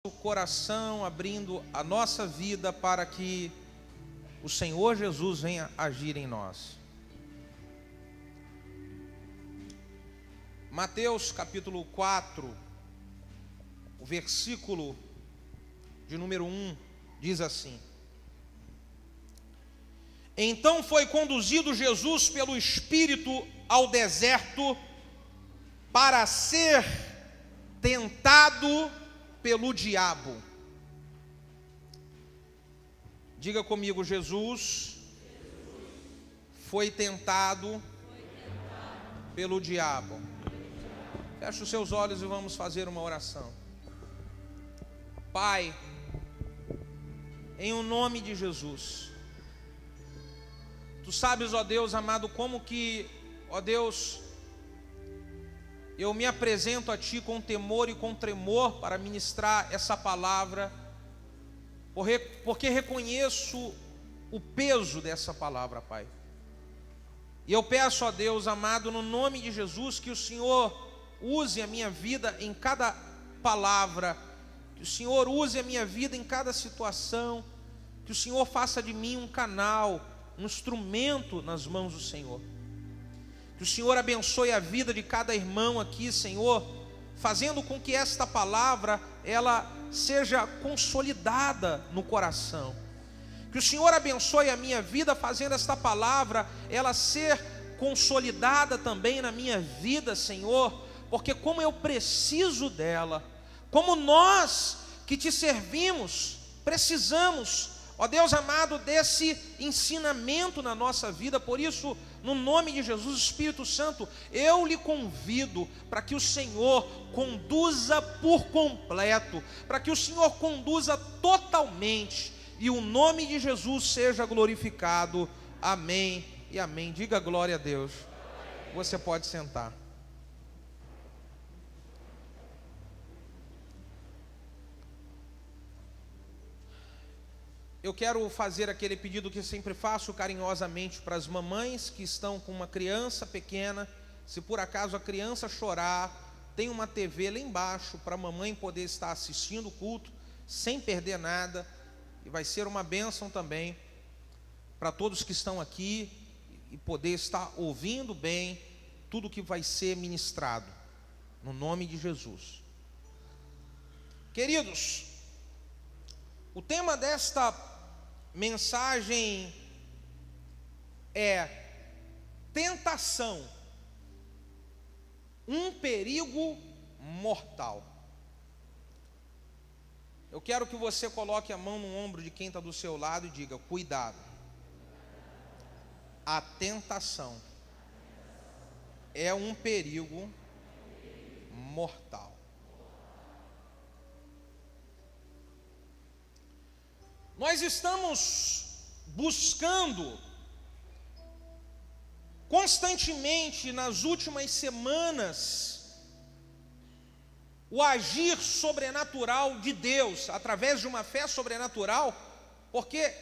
o coração, abrindo a nossa vida para que o Senhor Jesus venha agir em nós. Mateus capítulo 4, o versículo de número 1, diz assim: Então foi conduzido Jesus pelo Espírito ao deserto para ser tentado pelo diabo. Diga comigo: Jesus foi tentado pelo diabo. Feche os seus olhos e vamos fazer uma oração. Pai, em o nome de Jesus, Tu sabes, ó Deus amado, como que, ó Deus, eu me apresento a Ti com temor e com tremor para ministrar essa palavra, porque reconheço o peso dessa palavra, Pai. E eu peço, ó Deus amado, no nome de Jesus, que o Senhor use a minha vida em cada palavra, que o Senhor use a minha vida em cada situação, que o Senhor faça de mim um canal, um instrumento nas mãos do Senhor. Que o Senhor abençoe a vida de cada irmão aqui, Senhor, fazendo com que esta palavra, ela seja consolidada no coração. Que o Senhor abençoe a minha vida, fazendo esta palavra, ela ser consolidada também na minha vida, Senhor, porque como eu preciso dela, como nós que Te servimos, precisamos, ó Deus amado, desse ensinamento na nossa vida. Por isso, no nome de Jesus, Espírito Santo, eu lhe convido para que o Senhor conduza por completo, para que o Senhor conduza totalmente, e o nome de Jesus seja glorificado. Amém e amém. Diga glória a Deus. Você pode sentar. Eu quero fazer aquele pedido que sempre faço carinhosamente para as mamães que estão com uma criança pequena. Se por acaso a criança chorar, tem uma TV lá embaixo para a mamãe poder estar assistindo o culto sem perder nada. E vai ser uma bênção também para todos que estão aqui e poder estar ouvindo bem tudo que vai ser ministrado, no nome de Jesus. Queridos, o tema desta mensagem é tentação, um perigo mortal. Eu quero que você coloque a mão no ombro de quem está do seu lado e diga: cuidado, a tentação é um perigo mortal. Nós estamos buscando constantemente nas últimas semanas o agir sobrenatural de Deus através de uma fé sobrenatural, porque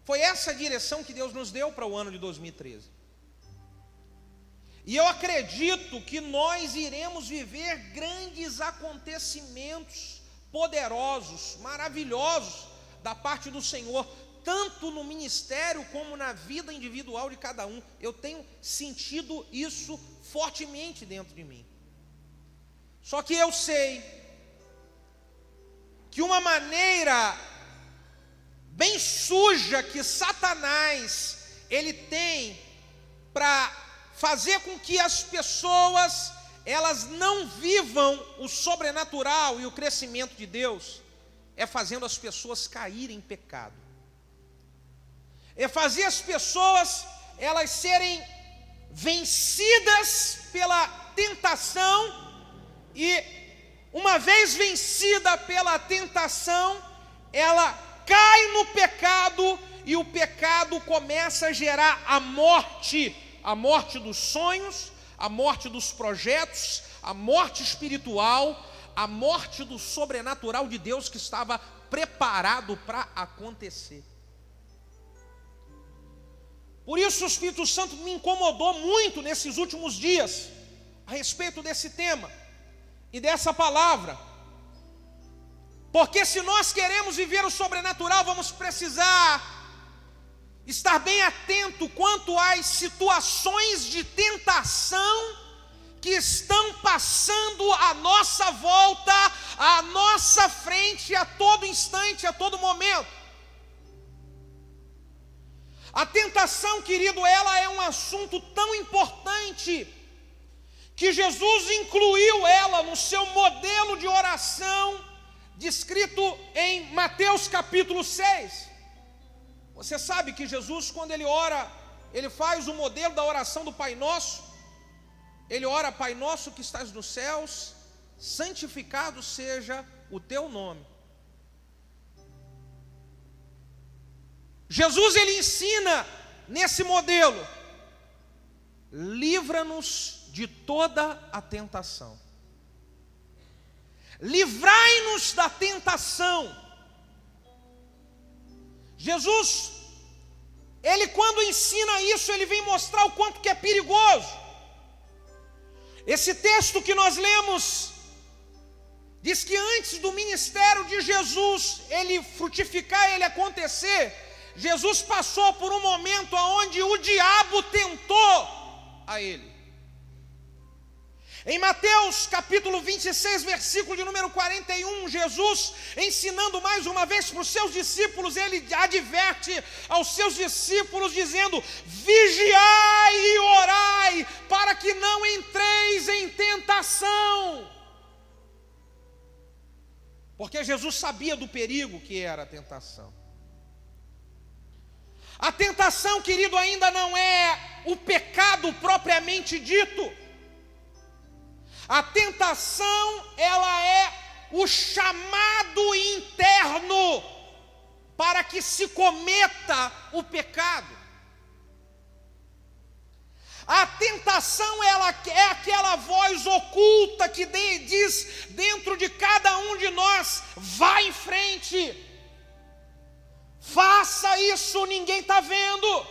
foi essa a direção que Deus nos deu para o ano de 2013. E eu acredito que nós iremos viver grandes acontecimentos poderosos, maravilhosos da parte do Senhor, tanto no ministério como na vida individual de cada um. Eu tenho sentido isso fortemente dentro de mim. Só que eu sei que uma maneira bem suja que Satanás ele tem para fazer com que as pessoas elas não vivam o sobrenatural e o crescimento de Deus é fazendo as pessoas caírem em pecado, é fazer as pessoas elas serem vencidas pela tentação, e uma vez vencida pela tentação, ela cai no pecado, e o pecado começa a gerar a morte dos sonhos, a morte dos projetos, a morte espiritual, a morte do sobrenatural de Deus que estava preparado para acontecer. Por isso o Espírito Santo me incomodou muito nesses últimos dias a respeito desse tema e dessa palavra. Porque se nós queremos viver o sobrenatural, vamos precisar estar bem atento quanto às situações de tentação que estão passando à nossa volta, à nossa frente, a todo instante, a todo momento. A tentação, querido, ela é um assunto tão importante que Jesus incluiu ela no seu modelo de oração, descrito em Mateus capítulo 6. Você sabe que Jesus, quando ele ora, ele faz o modelo da oração do Pai Nosso. Ele ora: Pai nosso que estás nos céus, santificado seja o teu nome. Jesus, ele ensina nesse modelo: livra-nos de toda a tentação. Livrai-nos da tentação. Jesus, ele quando ensina isso, ele vem mostrar o quanto que é perigoso. Esse texto que nós lemos diz que antes do ministério de Jesus, ele frutificar, ele acontecer, Jesus passou por um momento onde o diabo tentou a ele. Em Mateus capítulo 26, versículo de número 41, Jesus, ensinando mais uma vez para os seus discípulos, ele adverte aos seus discípulos dizendo: vigiai e orai, para que não entreis em tentação. Porque Jesus sabia do perigo que era a tentação. A tentação, querido, ainda não é o pecado propriamente dito. A tentação, ela é o chamado interno para que se cometa o pecado. A tentação, ela é aquela voz oculta que diz dentro de cada um de nós: vá em frente, faça isso, ninguém está vendo,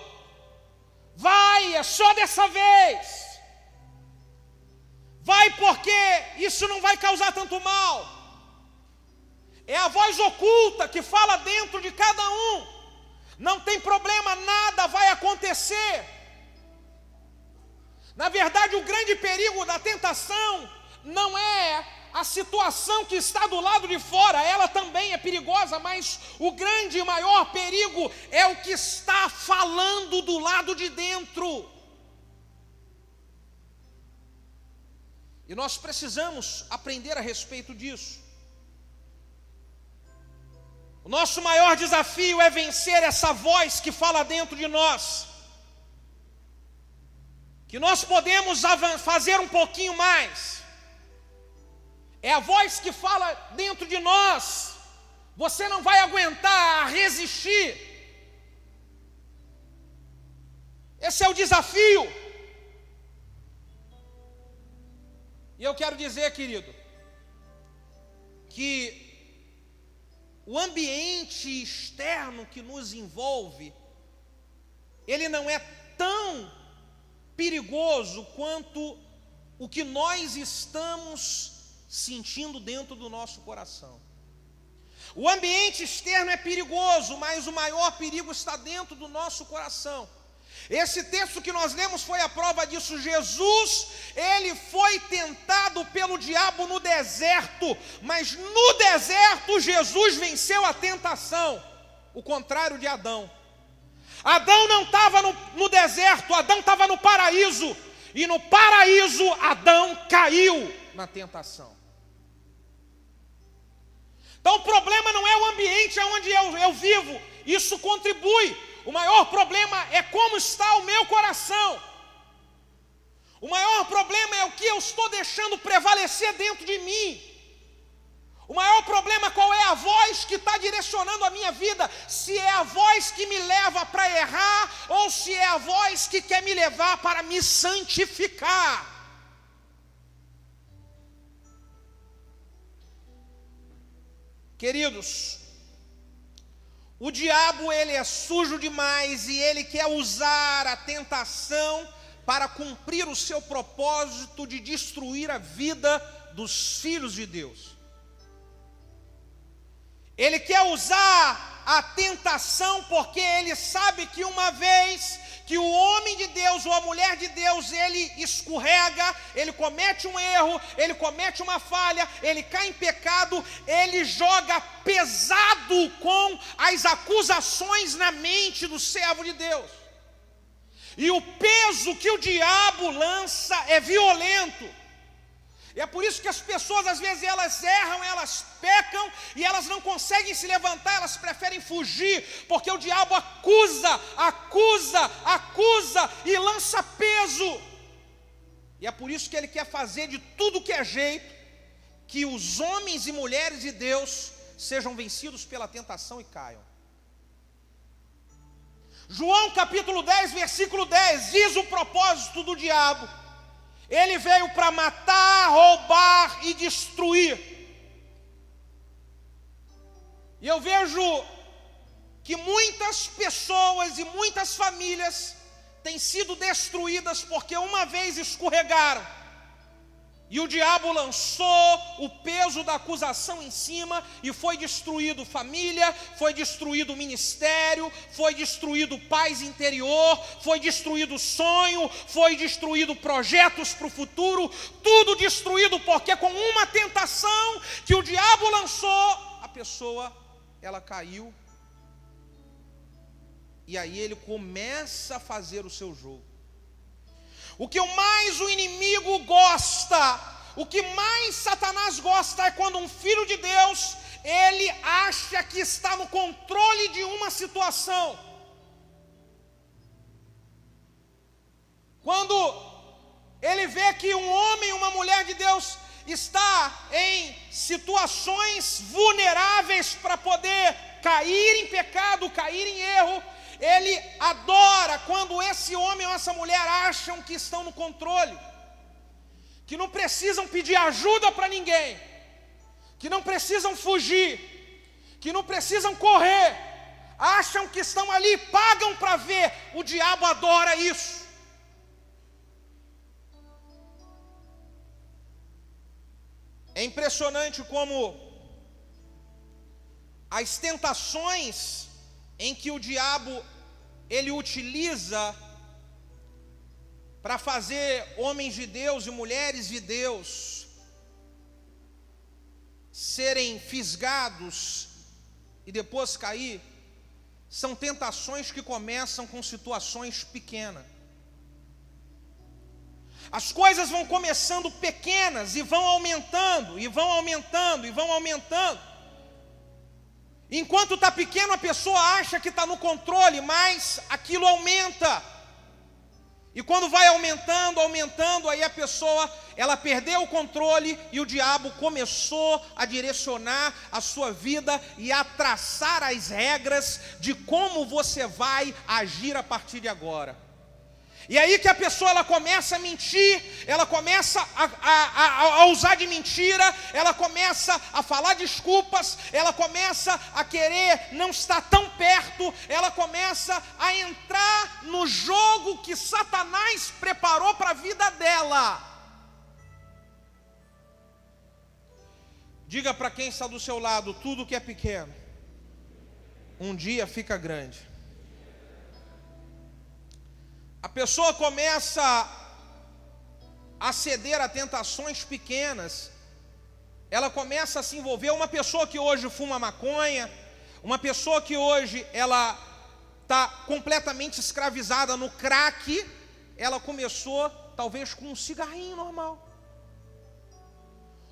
vai, é só dessa vez. Vai, porque isso não vai causar tanto mal. É a voz oculta que fala dentro de cada um: não tem problema, nada vai acontecer. Na verdade, o grande perigo da tentação não é a situação que está do lado de fora, ela também é perigosa, mas o grande e maior perigo é o que está falando do lado de dentro. E nós precisamos aprender a respeito disso. O nosso maior desafio é vencer essa voz que fala dentro de nós, que nós podemos fazer um pouquinho mais. É a voz que fala dentro de nós: você não vai aguentar resistir. Esse é o desafio. E eu quero dizer, querido, que o ambiente externo que nos envolve, ele não é tão perigoso quanto o que nós estamos sentindo dentro do nosso coração. O ambiente externo é perigoso, mas o maior perigo está dentro do nosso coração. Esse texto que nós lemos foi a prova disso. Jesus, ele foi tentado pelo diabo no deserto, mas no deserto Jesus venceu a tentação, o contrário de Adão. Adão não estava no deserto, Adão estava no paraíso, e no paraíso Adão caiu na tentação. Então o problema não é o ambiente onde eu vivo, isso contribui. O maior problema é como está o meu coração. O maior problema é o que eu estou deixando prevalecer dentro de mim. O maior problema, qual é a voz que está direcionando a minha vida? Se é a voz que me leva para errar, ou se é a voz que quer me levar para me santificar. Queridos, o diabo, ele é sujo demais e ele quer usar a tentação para cumprir o seu propósito de destruir a vida dos filhos de Deus. ele quer usar a tentação, porque ele sabe que uma vez que o homem de Deus ou a mulher de Deus, ele escorrega, ele comete um erro, ele comete uma falha, ele cai em pecado, ele joga pesado com as acusações na mente do servo de Deus. E o peso que o diabo lança é violento. E é por isso que as pessoas, às vezes, elas erram, elas pecam e elas não conseguem se levantar, elas preferem fugir, porque o diabo acusa e lança peso. E é por isso que ele quer fazer de tudo que é jeito que os homens e mulheres de Deus sejam vencidos pela tentação e caiam. João capítulo 10, versículo 10, diz o propósito do diabo. Ele veio para matar, roubar e destruir. E eu vejo que muitas pessoas e muitas famílias têm sido destruídas porque uma vez escorregaram. E o diabo lançou o peso da acusação em cima e foi destruído família, foi destruído ministério, foi destruído paz interior, foi destruído sonho, foi destruído projetos para o futuro, tudo destruído porque com uma tentação que o diabo lançou, a pessoa, ela caiu. E aí ele começa a fazer o seu jogo. O que mais o inimigo gosta, o que mais Satanás gosta é quando um filho de Deus, ele acha que está no controle de uma situação. Quando ele vê que um homem, uma mulher de Deus está em situações vulneráveis para poder cair em pecado, cair em erro, ele adora quando esse homem ou essa mulher acham que estão no controle, que não precisam pedir ajuda para ninguém, que não precisam fugir, que não precisam correr, acham que estão ali, pagam para ver. O diabo adora isso. É impressionante como as tentações em que o diabo ele utiliza para fazer homens de Deus e mulheres de Deus serem fisgados e depois cair, são tentações que começam com situações pequenas. As coisas vão começando pequenas e vão aumentando, e vão aumentando, e vão aumentando. Enquanto está pequeno, a pessoa acha que está no controle, mas aquilo aumenta. E quando vai aumentando, aumentando, aí a pessoa, ela perdeu o controle e o diabo começou a direcionar a sua vida e a traçar as regras de como você vai agir a partir de agora. E aí que a pessoa ela começa a mentir, ela começa a usar de mentira, ela começa a falar desculpas, ela começa a querer não estar tão perto, ela começa a entrar no jogo que Satanás preparou para a vida dela. Diga para quem está do seu lado, tudo que é pequeno, um dia fica grande. A pessoa começa a ceder a tentações pequenas, ela começa a se envolver. Uma pessoa que hoje fuma maconha, uma pessoa que hoje ela está completamente escravizada no crack, ela começou talvez com um cigarrinho normal.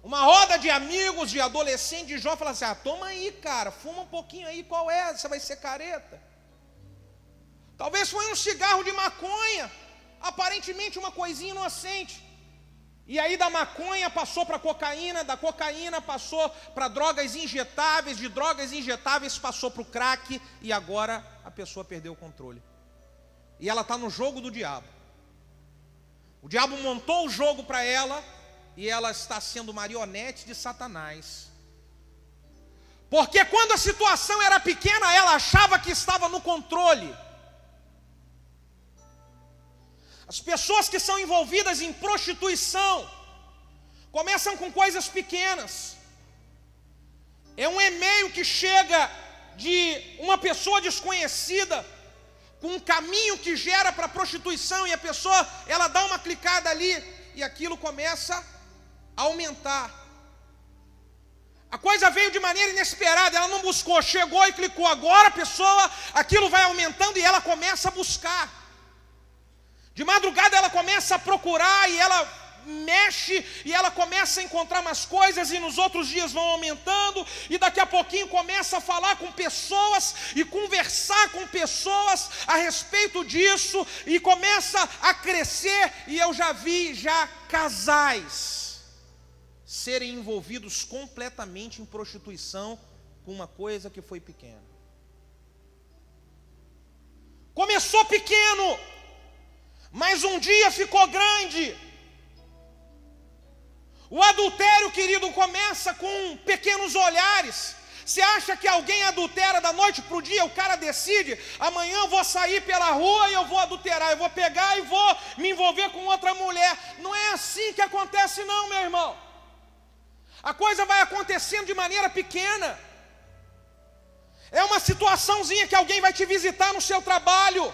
Uma roda de amigos, de adolescentes, de jovens, fala assim: toma aí, cara, fuma um pouquinho aí, qual é? Você vai ser careta. Talvez foi um cigarro de maconha, aparentemente uma coisinha inocente. E aí da maconha passou para cocaína, da cocaína passou para drogas injetáveis, de drogas injetáveis passou para o crack, e agora a pessoa perdeu o controle. E ela está no jogo do diabo. O diabo montou o jogo para ela, e ela está sendo marionete de Satanás. Porque quando a situação era pequena, ela achava que estava no controle. As pessoas que são envolvidas em prostituição começam com coisas pequenas. É um e-mail que chega de uma pessoa desconhecida, com um caminho que gera para a prostituição, e a pessoa, ela dá uma clicada ali, e aquilo começa a aumentar. A coisa veio de maneira inesperada, ela não buscou, chegou e clicou. Agora a pessoa, aquilo vai aumentando e ela começa a buscar. De madrugada ela começa a procurar e ela mexe e ela começa a encontrar mais coisas, e nos outros dias vão aumentando, e daqui a pouquinho começa a falar com pessoas e conversar com pessoas a respeito disso, e começa a crescer. E eu já vi casais serem envolvidos completamente em prostituição com uma coisa que foi pequena. Começou pequeno, mas um dia ficou grande. O adultério, querido, começa com pequenos olhares. Você acha que alguém adultera da noite para o dia? O cara decide: amanhã eu vou sair pela rua e eu vou adulterar, eu vou pegar e vou me envolver com outra mulher. Não é assim que acontece não, meu irmão. A coisa vai acontecendo de maneira pequena. É uma situaçãozinha que alguém vai te visitar no seu trabalho.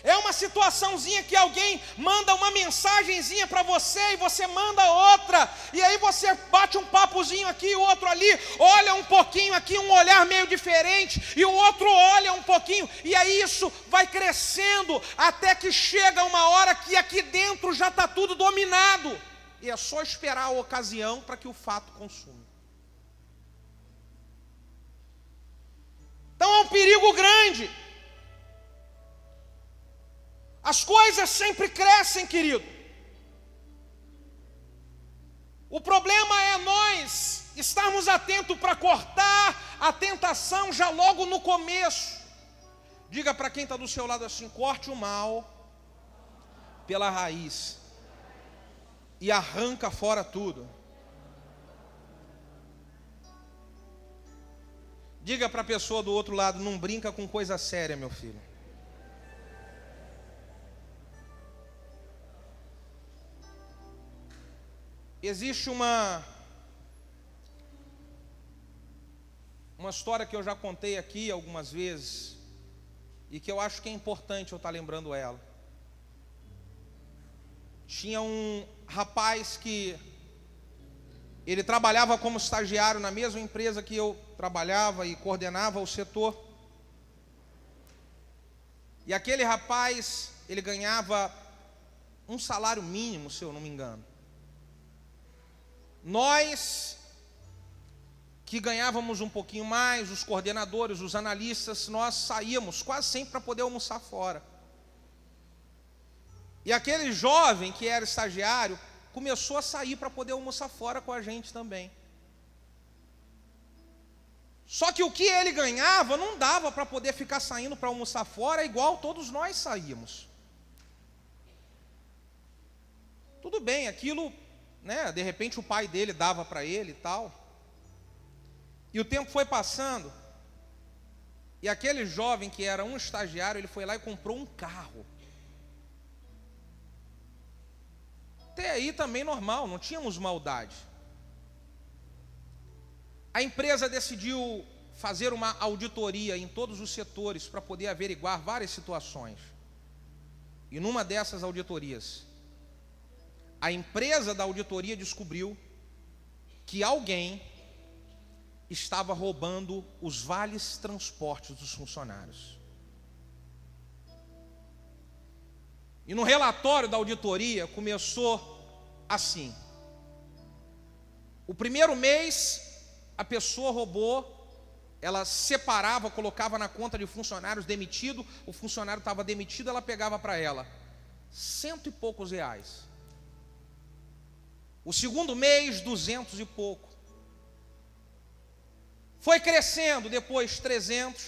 É uma situaçãozinha que alguém manda uma mensagenzinha para você e você manda outra, e aí você bate um papozinho aqui, o outro ali, olha um pouquinho aqui, um olhar meio diferente, e o outro olha um pouquinho, e aí isso vai crescendo, até que chega uma hora que aqui dentro já está tudo dominado, e é só esperar a ocasião para que o fato consuma. Então é um perigo grande. As coisas sempre crescem, querido. O problema é nós estarmos atentos para cortar a tentação já logo no começo. Diga para quem está do seu lado assim: corte o mal pela raiz e arranca fora tudo. Diga para a pessoa do outro lado: não brinca com coisa séria, meu filho. Existe uma história que eu já contei aqui algumas vezes, e que eu acho que é importante eu estar lembrando ela. Tinha um rapaz que ele trabalhava como estagiário na mesma empresa que eu trabalhava e coordenava o setor. E aquele rapaz, ele ganhava um salário mínimo, se eu não me engano. Nós, que ganhávamos um pouquinho mais, os coordenadores, os analistas, nós saíamos quase sempre para poder almoçar fora. E aquele jovem que era estagiário começou a sair para poder almoçar fora com a gente também. Só que o que ele ganhava não dava para poder ficar saindo para almoçar fora igual todos nós saímos. Tudo bem, aquilo, né, de repente o pai dele dava para ele e tal. E o tempo foi passando, e aquele jovem que era um estagiário, ele foi lá e comprou um carro. Até aí também normal, não tínhamos maldade. A empresa decidiu fazer uma auditoria em todos os setores para poder averiguar várias situações. E numa dessas auditorias, a empresa da auditoria descobriu que alguém estava roubando os vales transportes dos funcionários. E no relatório da auditoria começou assim: o primeiro mês a pessoa roubou, ela separava, colocava na conta de funcionários demitido, o funcionário estava demitido, ela pegava para ela 100 e poucos reais. O segundo mês, 200 e pouco. Foi crescendo, depois 300,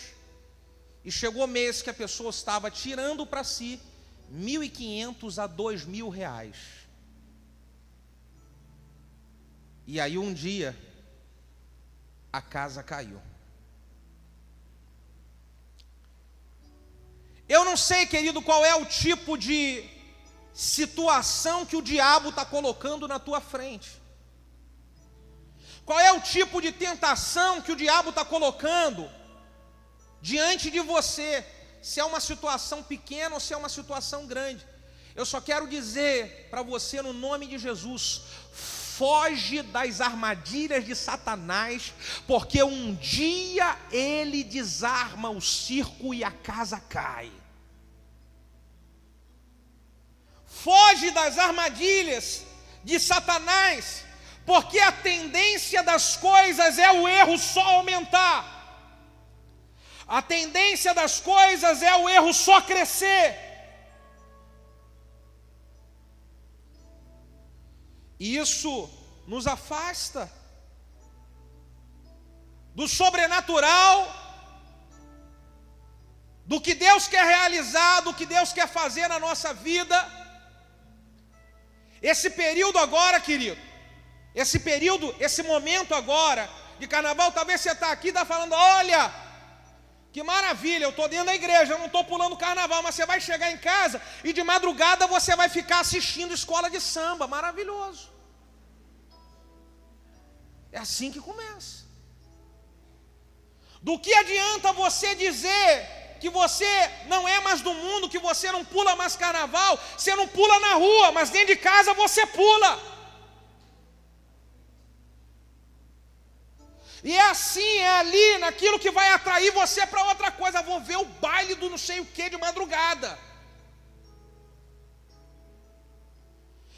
e chegou o mês que a pessoa estava tirando para si 1.500 a 2.000 reais. E aí um dia a casa caiu. Eu não sei, querido, qual é o tipo de situação que o diabo está colocando na tua frente. Qual é o tipo de tentação que o diabo está colocando diante de você? Se é uma situação pequena ou se é uma situação grande. Eu só quero dizer para você, no nome de Jesus, foge das armadilhas de Satanás, porque um dia ele desarma o circo e a casa cai. Foge das armadilhas de Satanás, porque a tendência das coisas é o erro só aumentar. A tendência das coisas é o erro só crescer. E isso nos afasta do sobrenatural, do que Deus quer realizar, do que Deus quer fazer na nossa vida. Esse período agora, querido, esse momento agora de carnaval, talvez você está aqui e está falando, olha, que maravilha, eu estou dentro da igreja, eu não estou pulando carnaval, mas você vai chegar em casa e de madrugada você vai ficar assistindo escola de samba, maravilhoso. É assim que começa. Do que adianta você dizer que você não é mais do mundo, que você não pula mais carnaval, você não pula na rua, mas dentro de casa você pula. E é assim, é ali, naquilo que vai atrair você para outra coisa. Vou ver o baile do não sei o que de madrugada.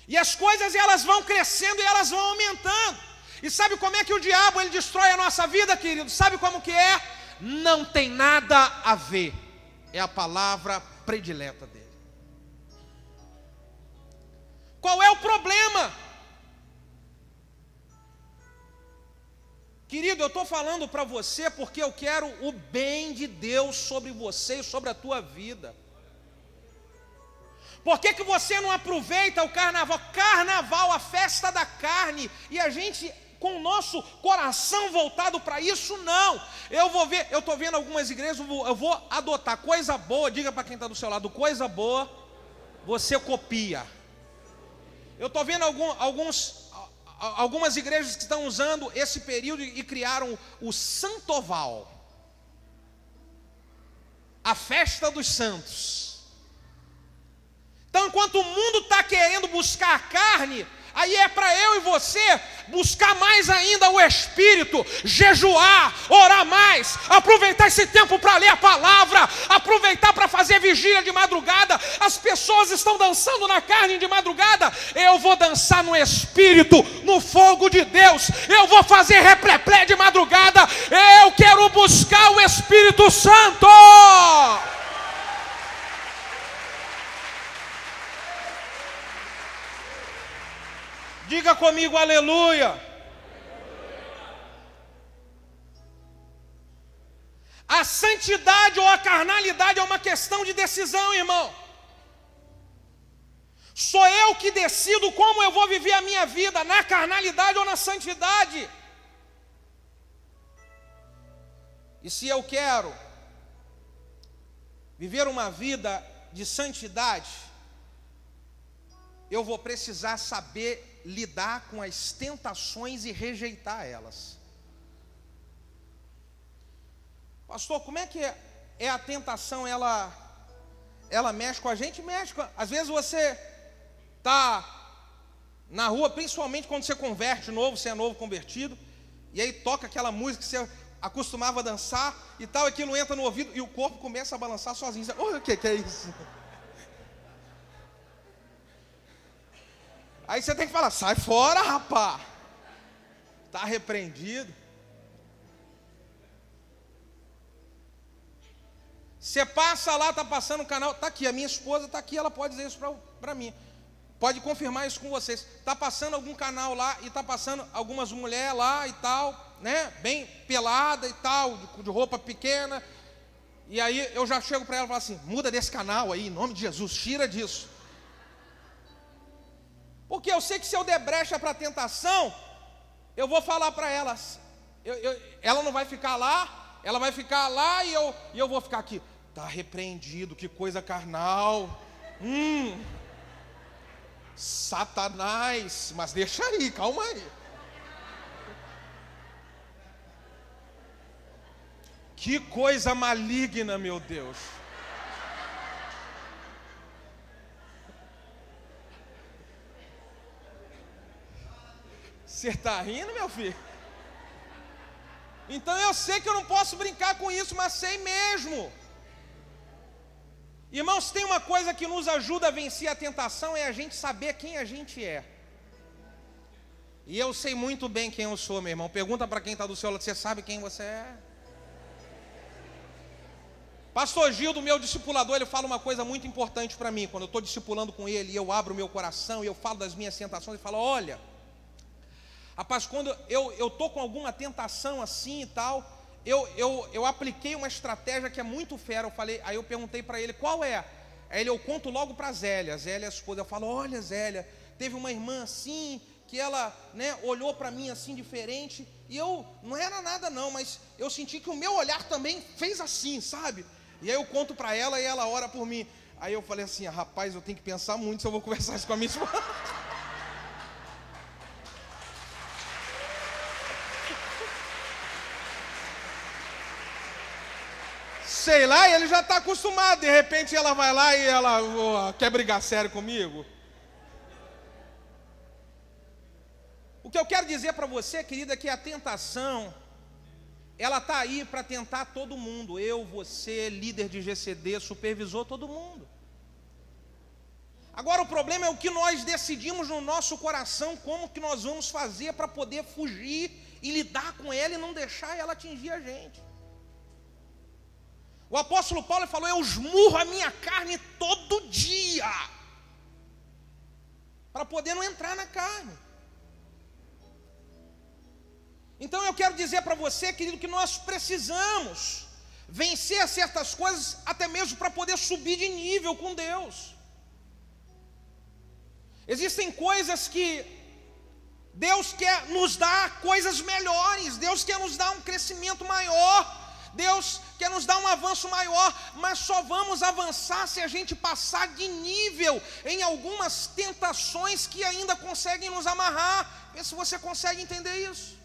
E as coisas elas vão crescendo e elas vão aumentando. E sabe como é que o diabo ele destrói a nossa vida, querido? Sabe como que é? Não tem nada a ver. É a palavra predileta dele. Qual é o problema? Querido, eu estou falando para você porque eu quero o bem de Deus sobre você e sobre a tua vida. Por que que você não aproveita o carnaval? Carnaval, a festa da carne, e a gente com o nosso coração voltado para isso, não. Eu estou vendo algumas igrejas, eu vou adotar coisa boa, diga para quem está do seu lado, coisa boa, você copia. Eu estou vendo algumas igrejas que estão usando esse período e criaram o Santoval, a festa dos santos. Então, enquanto o mundo está querendo buscar a carne, aí é para eu e você buscar mais ainda o Espírito, jejuar, orar mais, aproveitar esse tempo para ler a palavra, aproveitar para fazer vigília de madrugada. As pessoas estão dançando na carne de madrugada, eu vou dançar no Espírito, no fogo de Deus, eu vou fazer repleplé de madrugada, eu quero buscar o Espírito Santo. Diga comigo, aleluia. A santidade ou a carnalidade é uma questão de decisão, irmão. Sou eu que decido como eu vou viver a minha vida, na carnalidade ou na santidade. E se eu quero viver uma vida de santidade, eu vou precisar saber lidar com as tentações e rejeitar elas. Pastor, como é que é a tentação? Ela mexe com a gente? Mexe com... Às vezes você está na rua, principalmente quando você converte novo, você é novo convertido, e aí toca aquela música que você acostumava a dançar e tal, aquilo entra no ouvido e o corpo começa a balançar sozinho. Você, o que é isso? Aí você tem que falar, sai fora, rapá. Está repreendido. Você passa lá, está passando o canal, está aqui, a minha esposa está aqui, ela pode dizer isso para mim. Pode confirmar isso com vocês. Está passando algum canal lá e está passando algumas mulheres lá e tal, né? Bem pelada e tal, de roupa pequena. E aí eu já chego para ela e falo assim, muda desse canal aí, em nome de Jesus, tira disso. Porque eu sei que se eu der brecha para a tentação, eu vou falar para ela, ela não vai ficar lá, ela vai ficar lá e eu vou ficar aqui. Está repreendido, que coisa carnal. Satanás, mas deixa aí, calma aí. Que coisa maligna, meu Deus. Você está rindo, meu filho? Então eu sei que eu não posso brincar com isso, mas sei mesmo. Irmãos, tem uma coisa que nos ajuda a vencer a tentação, é a gente saber quem a gente é. E eu sei muito bem quem eu sou, meu irmão. Pergunta para quem está do seu lado, você sabe quem você é? Pastor Gildo, meu discipulador, ele fala uma coisa muito importante para mim. Quando eu estou discipulando com ele, e eu abro o meu coração, e eu falo das minhas tentações, ele fala, olha, rapaz, quando eu estou com alguma tentação assim e tal, eu apliquei uma estratégia que é muito fera. Aí eu perguntei para ele, qual é? Aí eu conto logo para a Zélia, a esposa, eu falo, olha Zélia, teve uma irmã assim, que ela, né, olhou para mim assim diferente, e eu, não era nada não, mas eu senti que o meu olhar também fez assim, sabe? E aí eu conto para ela e ela ora por mim. Aí eu falei assim, rapaz, eu tenho que pensar muito se eu vou conversar isso com a minha esposa. Sei lá, e ele já está acostumado. De repente ela vai lá e ela quer brigar sério comigo. O que eu quero dizer para você, querida, é que a tentação, ela está aí para tentar todo mundo. Eu, você, líder de GCD, supervisor, todo mundo. Agora o problema é o que nós decidimos no nosso coração, como que nós vamos fazer para poder fugir e lidar com ela e não deixar ela atingir a gente. O apóstolo Paulo falou, eu esmurro a minha carne todo dia, para poder não entrar na carne. Então eu quero dizer para você, querido, que nós precisamos vencer certas coisas, até mesmo para poder subir de nível com Deus. Existem coisas que Deus quer nos dar coisas melhores, Deus quer nos dar um crescimento maior, Deus quer nos dar um avanço maior, mas só vamos avançar se a gente passar de nível em algumas tentações que ainda conseguem nos amarrar. Vê se você consegue entender isso.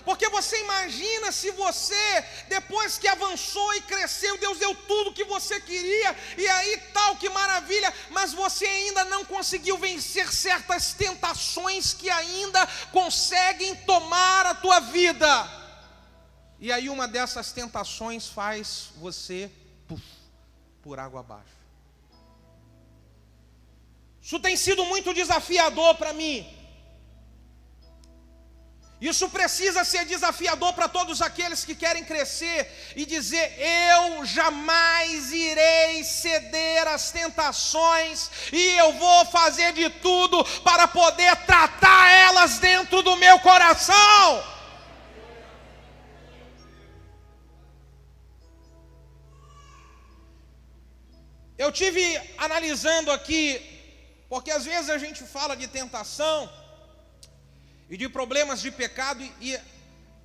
Porque você imagina se você, depois que avançou e cresceu, Deus deu tudo que você queria, e aí tal, que maravilha, mas você ainda não conseguiu vencer certas tentações que ainda conseguem tomar a tua vida. E aí uma dessas tentações faz você por água abaixo. Isso tem sido muito desafiador para mim. Isso precisa ser desafiador para todos aqueles que querem crescer e dizer, eu jamais irei ceder às tentações e eu vou fazer de tudo para poder tratar elas dentro do meu coração. Eu tive analisando aqui, porque às vezes a gente fala de tentação e de problemas de pecado e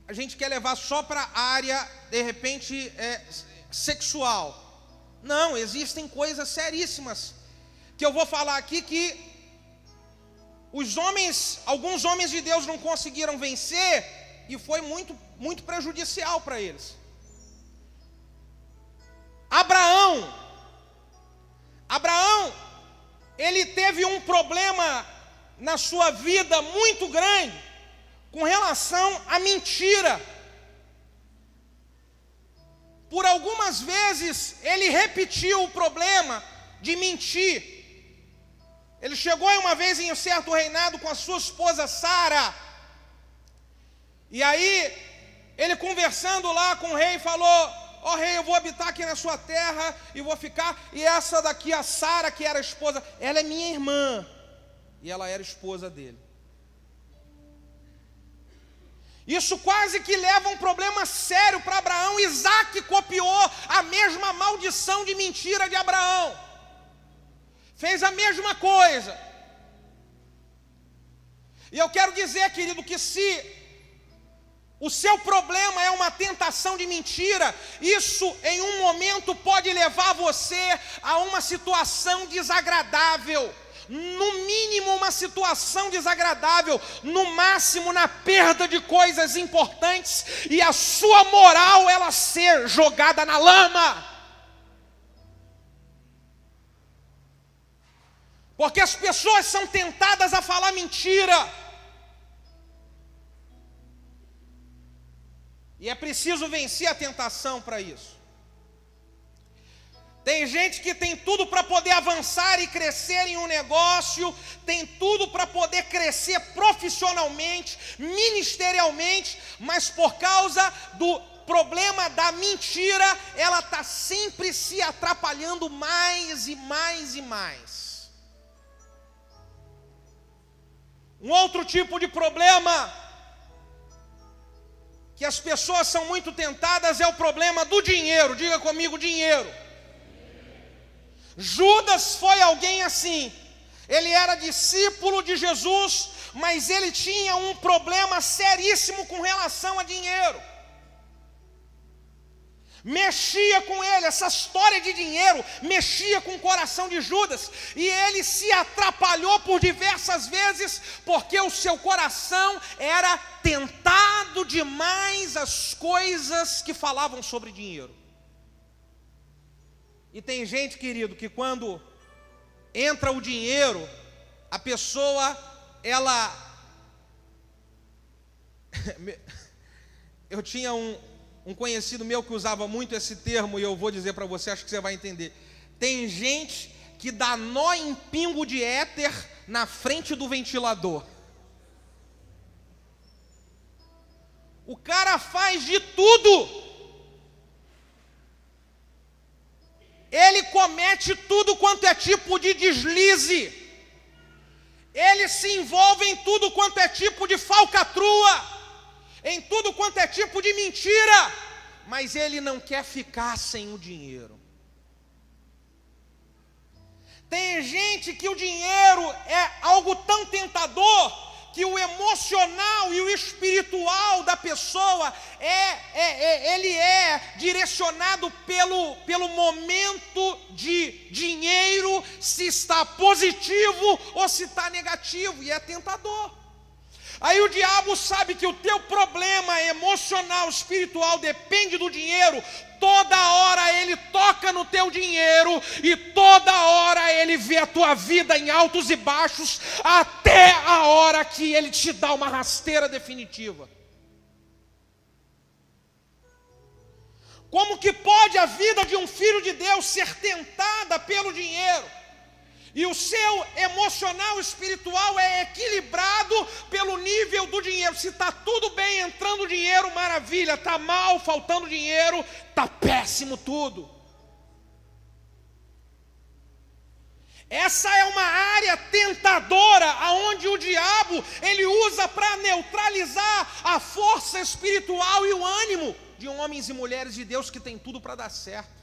a gente quer levar só para a área, de repente, sexual. Não, existem coisas seríssimas que eu vou falar aqui que alguns homens de Deus não conseguiram vencer e foi muito, muito prejudicial para eles. Abraão, ele teve um problema na sua vida muito grande com relação à mentira. Por algumas vezes ele repetiu o problema de mentir. Ele chegou uma vez em um certo reinado com a sua esposa Sara, e aí ele conversando lá com o rei falou, ó rei, eu vou habitar aqui na sua terra e vou ficar, e essa daqui, a Sara, que era a esposa, ela é minha irmã. E ela era esposa dele. Isso quase que leva a um problema sério para Abraão. Isaac copiou a mesma maldição de mentira de Abraão. Fez a mesma coisa. E eu quero dizer, querido, que se o seu problema é uma tentação de mentira, isso em um momento pode levar você a uma situação desagradável, no mínimo uma situação desagradável, no máximo na perda de coisas importantes, e a sua moral ela ser jogada na lama. Porque as pessoas são tentadas a falar mentira. E é preciso vencer a tentação para isso. Tem gente que tem tudo para poder avançar e crescer em um negócio, tem tudo para poder crescer profissionalmente, ministerialmente, mas por causa do problema da mentira, ela está sempre se atrapalhando mais e mais e mais. Um outro tipo de problema que as pessoas são muito tentadas é o problema do dinheiro. Diga comigo, dinheiro. Judas foi alguém assim. Ele era discípulo de Jesus, mas ele tinha um problema seríssimo com relação a dinheiro. Mexia com ele, essa história de dinheiro mexia com o coração de Judas, e ele se atrapalhou por diversas vezes, porque o seu coração era tentado demais às coisas que falavam sobre dinheiro. E tem gente, querido, que quando entra o dinheiro, a pessoa, ela... Eu tinha um conhecido meu que usava muito esse termo, e eu vou dizer para você, acho que você vai entender. Tem gente que dá nó em pingo de éter na frente do ventilador. O cara faz de tudo. Ele comete tudo quanto é tipo de deslize. Ele se envolve em tudo quanto é tipo de falcatrua, em tudo quanto é tipo de mentira, mas ele não quer ficar sem o dinheiro. Tem gente que o dinheiro é algo tão tentador que o emocional e o espiritual da pessoa ele é direcionado pelo momento de dinheiro, se está positivo ou se está negativo, e é tentador. Aí o diabo sabe que o teu problema emocional, espiritual depende do dinheiro. Toda hora ele toca no teu dinheiro, e toda hora ele vê a tua vida em altos e baixos, até a hora que ele te dá uma rasteira definitiva. Como que pode a vida de um filho de Deus ser tentada pelo dinheiro? E o seu emocional espiritual é equilibrado pelo nível do dinheiro. Se está tudo bem entrando dinheiro, maravilha. Está mal, faltando dinheiro, está péssimo tudo. Essa é uma área tentadora, aonde o diabo ele usa para neutralizar a força espiritual e o ânimo de homens e mulheres de Deus que tem tudo para dar certo.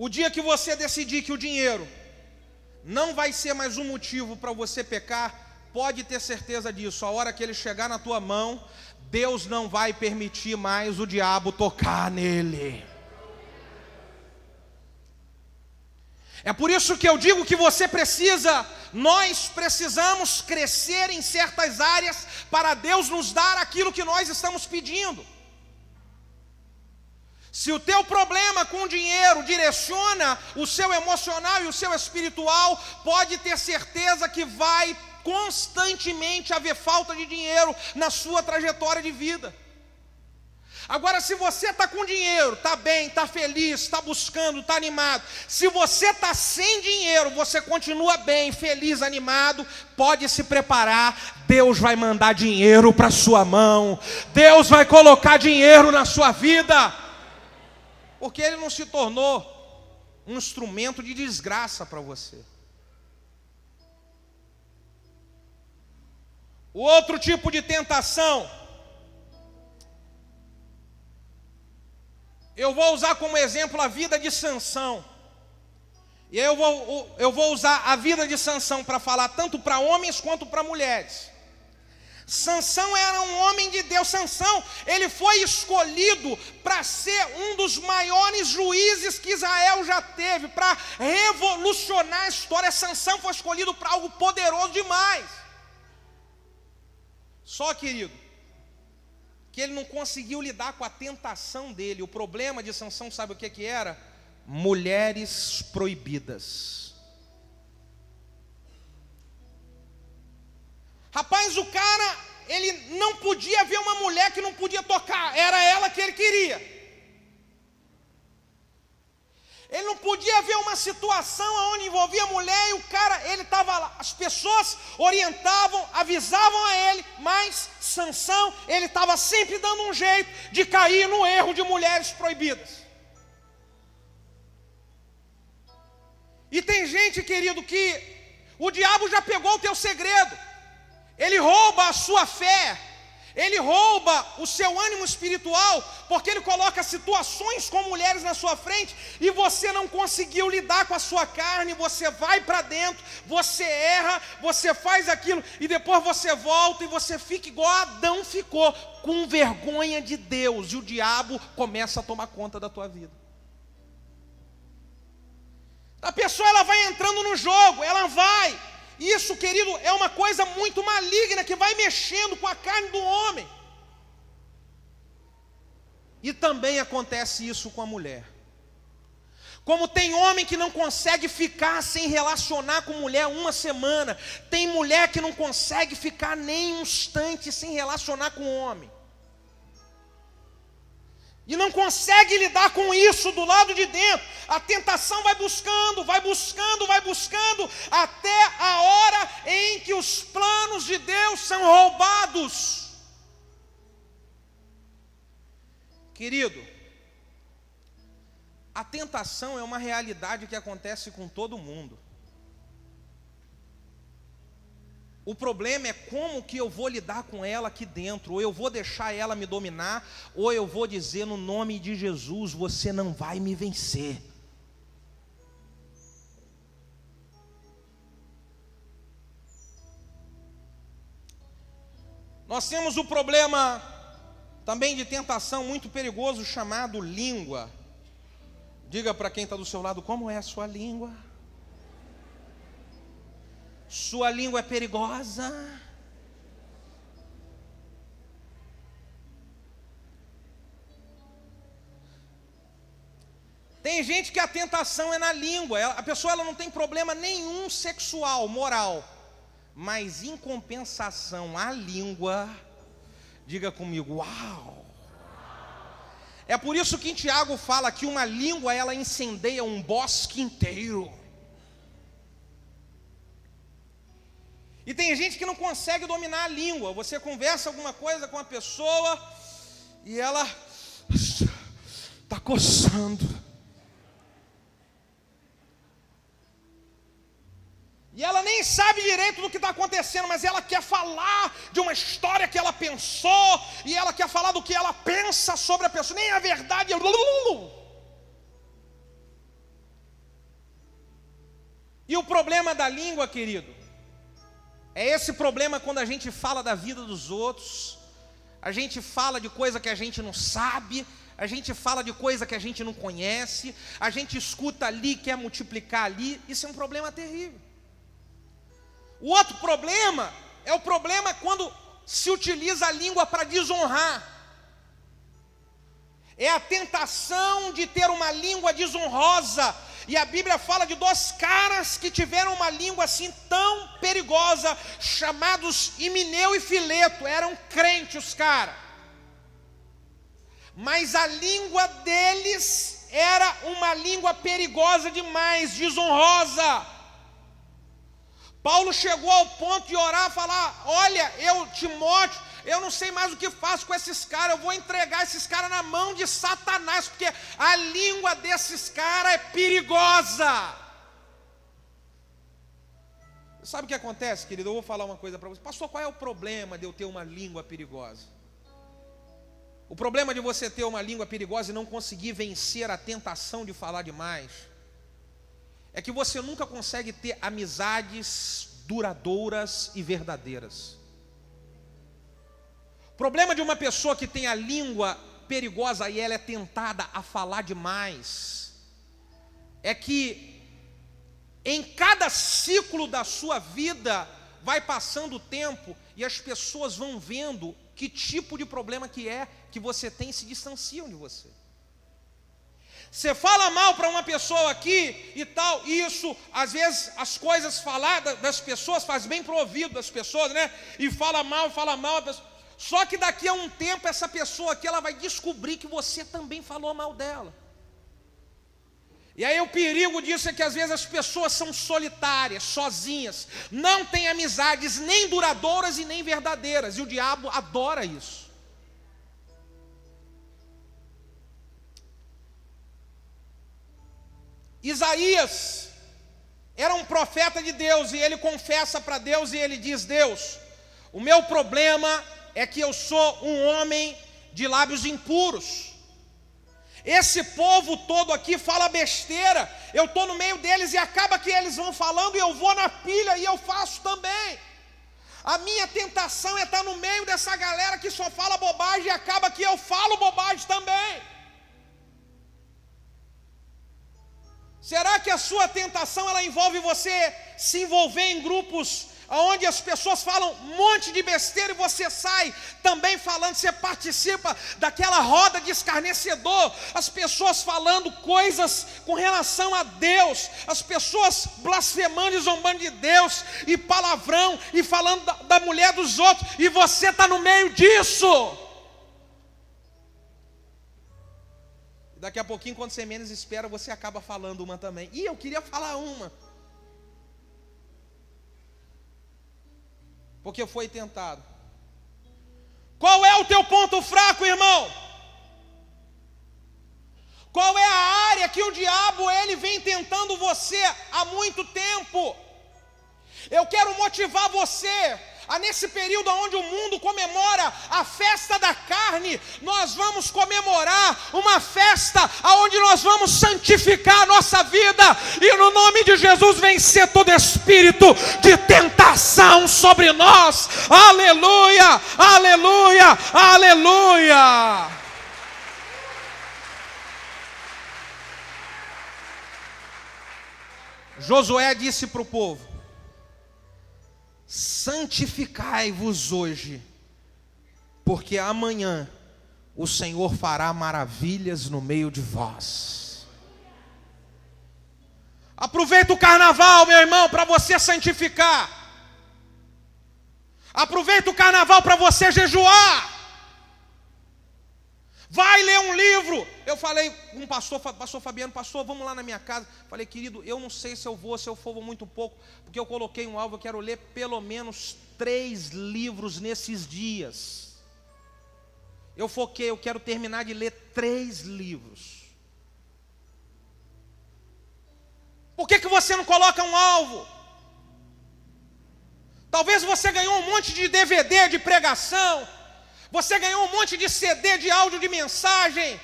O dia que você decidir que o dinheiro não vai ser mais um motivo para você pecar, pode ter certeza disso. A hora que ele chegar na tua mão, Deus não vai permitir mais o diabo tocar nele. É por isso que eu digo que nós precisamos crescer em certas áreas para Deus nos dar aquilo que nós estamos pedindo. Se o teu problema com o dinheiro direciona o seu emocional e o seu espiritual, pode ter certeza que vai constantemente haver falta de dinheiro na sua trajetória de vida. Agora, se você está com dinheiro, está bem, está feliz, está buscando, está animado. Se você está sem dinheiro, você continua bem, feliz, animado, pode se preparar. Deus vai mandar dinheiro para a sua mão. Deus vai colocar dinheiro na sua vida. Porque ele não se tornou um instrumento de desgraça para você. O outro tipo de tentação, eu vou usar como exemplo a vida de Sansão. E aí eu vou usar a vida de Sansão para falar tanto para homens quanto para mulheres. Sansão era um homem de Deus. Sansão, ele foi escolhido para ser um dos maiores juízes que Israel já teve, para revolucionar a história. Sansão foi escolhido para algo poderoso demais. Só, querido, que ele não conseguiu lidar com a tentação dele. O problema de Sansão, sabe o que era? Mulheres proibidas. Rapaz, o cara, ele não podia ver uma mulher que não podia tocar, era ela que ele queria. Ele não podia ver uma situação onde envolvia mulher e o cara, ele estava lá. As pessoas orientavam, avisavam a ele, mas Sansão, ele estava sempre dando um jeito de cair no erro de mulheres proibidas. E tem gente, querido, que o diabo já pegou o teu segredo. Ele rouba a sua fé, ele rouba o seu ânimo espiritual, porque ele coloca situações com mulheres na sua frente, e você não conseguiu lidar com a sua carne, você vai para dentro, você erra, você faz aquilo, e depois você volta, e você fica igual Adão ficou, com vergonha de Deus, e o diabo começa a tomar conta da tua vida. A pessoa, ela vai entrando no jogo, ela vai... Isso, querido, é uma coisa muito maligna que vai mexendo com a carne do homem. E também acontece isso com a mulher. Como tem homem que não consegue ficar sem relacionar com mulher uma semana, tem mulher que não consegue ficar nem um instante sem relacionar com homem. E não consegue lidar com isso do lado de dentro. A tentação vai buscando, vai buscando, vai buscando, até a hora em que os planos de Deus são roubados. Querido, a tentação é uma realidade que acontece com todo mundo. O problema é como que eu vou lidar com ela aqui dentro. Ou eu vou deixar ela me dominar, ou eu vou dizer no nome de Jesus, você não vai me vencer. Nós temos o problema também de tentação muito perigoso chamado língua. Diga para quem está do seu lado, como é a sua língua? Sua língua é perigosa. Tem gente que a tentação é na língua. A pessoa, ela não tem problema nenhum sexual, moral, mas em compensação a língua, diga comigo, uau. É por isso que em Tiago fala que uma língua, ela incendeia um bosque inteiro. E tem gente que não consegue dominar a língua. Você conversa alguma coisa com a pessoa e ela está coçando. E ela nem sabe direito do que está acontecendo, mas ela quer falar de uma história que ela pensou, e ela quer falar do que ela pensa sobre a pessoa, nem a verdade. E o problema da língua, querido, é esse problema quando a gente fala da vida dos outros, a gente fala de coisa que a gente não sabe, a gente fala de coisa que a gente não conhece, a gente escuta ali, quer multiplicar ali. Isso é um problema terrível. O outro problema é o problema quando se utiliza a língua para desonrar. É a tentação de ter uma língua desonrosa. E a Bíblia fala de dois caras que tiveram uma língua assim tão perigosa, chamados Himeneu e Fileto. Eram crentes os caras, mas a língua deles era uma língua perigosa demais, desonrosa. Paulo chegou ao ponto de orar e falar: olha, Timóteo, eu não sei mais o que faço com esses caras, eu vou entregar esses caras na mão de Satanás, porque a língua desses caras é perigosa. Sabe o que acontece, querido? Eu vou falar uma coisa para você. Pastor, qual é o problema de eu ter uma língua perigosa? O problema de você ter uma língua perigosa e não conseguir vencer a tentação de falar demais é que você nunca consegue ter amizades duradouras e verdadeiras. problema de uma pessoa que tem a língua perigosa e ela é tentada a falar demais, é que em cada ciclo da sua vida vai passando o tempo e as pessoas vão vendo que tipo de problema que você tem e se distanciam de você. Você fala mal para uma pessoa aqui e tal, e isso, às vezes, as coisas faladas das pessoas faz bem pro ouvido das pessoas, né? E fala mal, só que daqui a um tempo essa pessoa aqui, ela vai descobrir que você também falou mal dela. E aí o perigo disso é que às vezes as pessoas são solitárias, sozinhas, não têm amizades nem duradouras e nem verdadeiras, e o diabo adora isso. Isaías era um profeta de Deus, e ele confessa para Deus, e ele diz: Deus, o meu problema é que eu sou um homem de lábios impuros. Esse povo todo aqui fala besteira, eu estou no meio deles e acaba que eles vão falando e eu vou na pilha e eu faço também. A minha tentação é estar no meio dessa galera que só fala bobagem e acaba que eu falo bobagem também. Será que a sua tentação ela envolve você se envolver em grupos onde as pessoas falam um monte de besteira e você sai também falando, você participa daquela roda de escarnecedor, as pessoas falando coisas com relação a Deus, as pessoas blasfemando e zombando de Deus, e palavrão, e falando da mulher dos outros, e você está no meio disso. Daqui a pouquinho, quando você menos espera, você acaba falando uma também. E eu queria falar uma, porque foi tentado. Qual é o teu ponto fraco, irmão? Qual é a área que o diabo ele vem tentando você há muito tempo? Eu quero motivar você a, nesse período onde o mundo comemora a festa da carne, nós vamos comemorar uma festa onde nós vamos santificar a nossa vida e no nome de Jesus vencer todo espírito de tentação sobre nós. Aleluia, aleluia, aleluia. Josué disse para o povo: santificai-vos hoje, porque amanhã o Senhor fará maravilhas no meio de vós. Aproveita o carnaval, meu irmão, para você santificar. Aproveita o carnaval para você jejuar. Vai ler um livro. Eu falei com um pastor Fabiano: pastor, vamos lá na minha casa. Falei: querido, eu não sei se eu vou muito pouco, porque eu coloquei um alvo, eu quero ler pelo menos 3 livros nesses dias. Eu foquei, eu quero terminar de ler 3 livros. Por que você não coloca um alvo? Talvez você ganhou um monte de DVD de pregação, você ganhou um monte de CD de áudio de mensagem.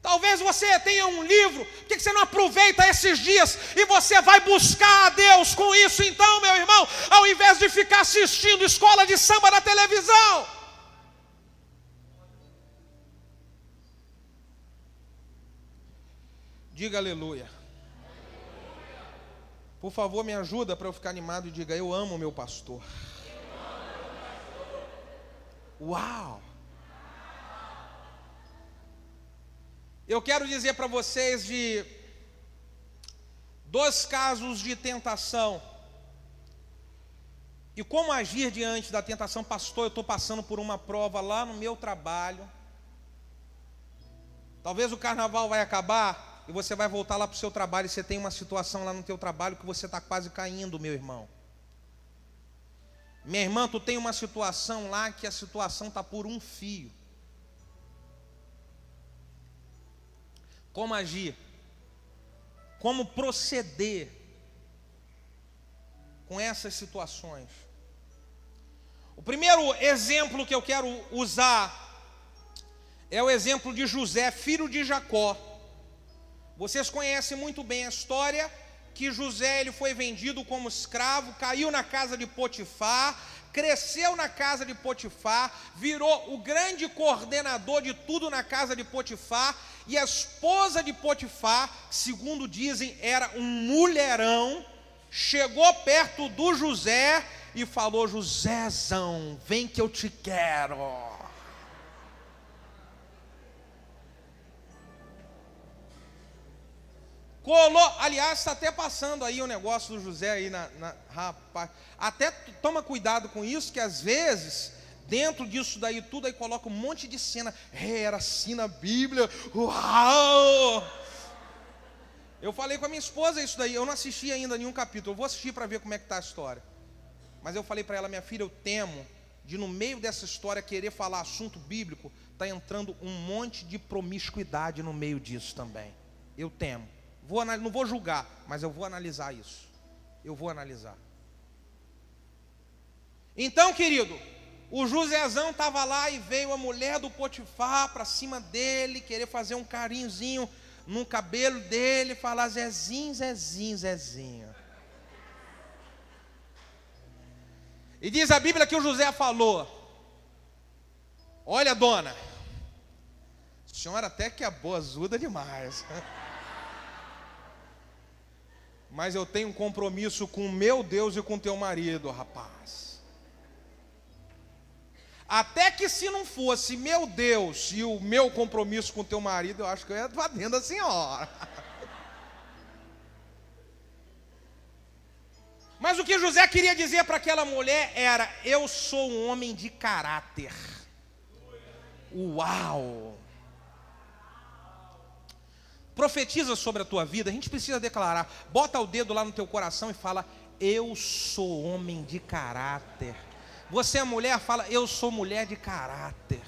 Talvez você tenha um livro. Por que você não aproveita esses dias e você vai buscar a Deus com isso? Então, meu irmão, ao invés de ficar assistindo escola de samba na televisão. Diga aleluia. Por favor, me ajuda para eu ficar animado e diga: eu amo o meu pastor. Uau! Eu quero dizer para vocês de 2 casos de tentação e como agir diante da tentação. Pastor, eu estou passando por uma prova lá no meu trabalho. Talvez o carnaval vai acabar e você vai voltar lá para o seu trabalho e você tem uma situação lá no teu trabalho que você está quase caindo, meu irmão. Minha irmã, tu tem uma situação lá que a situação está por um fio. Como agir? Como proceder com essas situações? O primeiro exemplo que eu quero usar é o exemplo de José, filho de Jacó. Vocês conhecem muito bem a história, que José ele foi vendido como escravo, caiu na casa de Potifar, cresceu na casa de Potifar, virou o grande coordenador de tudo na casa de Potifar, e a esposa de Potifar, segundo dizem, era um mulherão, chegou perto do José e falou: Josézão, vem que eu te quero. Colou, aliás, está até passando aí o negócio do José aí rapaz, até toma cuidado com isso, que às vezes, dentro disso daí tudo, aí coloca um monte de cena, era assim na Bíblia, uau! Eu falei com a minha esposa isso daí, eu não assisti ainda nenhum capítulo, eu vou assistir para ver como é que está a história, mas eu falei para ela: minha filha, eu temo de no meio dessa história querer falar assunto bíblico, está entrando um monte de promiscuidade no meio disso também, eu temo. Não vou julgar, mas eu vou analisar isso. Eu vou analisar. Então, querido, o Josézão estava lá e veio a mulher do Potifar para cima dele, querer fazer um carinhozinho no cabelo dele, falar: Zezinho, Zezinho, Zezinho. E diz a Bíblia que o José falou: olha, dona, a senhora até que é boazuda demais. Mas eu tenho um compromisso com o meu Deus e com o teu marido, rapaz. Até que se não fosse meu Deus e o meu compromisso com o teu marido, eu acho que eu ia estar dentro da senhora. Mas o que José queria dizer para aquela mulher era: eu sou um homem de caráter. Uau! Profetiza sobre a tua vida, a gente precisa declarar. Bota o dedo lá no teu coração e fala: eu sou homem de caráter. Você é mulher, fala: eu sou mulher de caráter.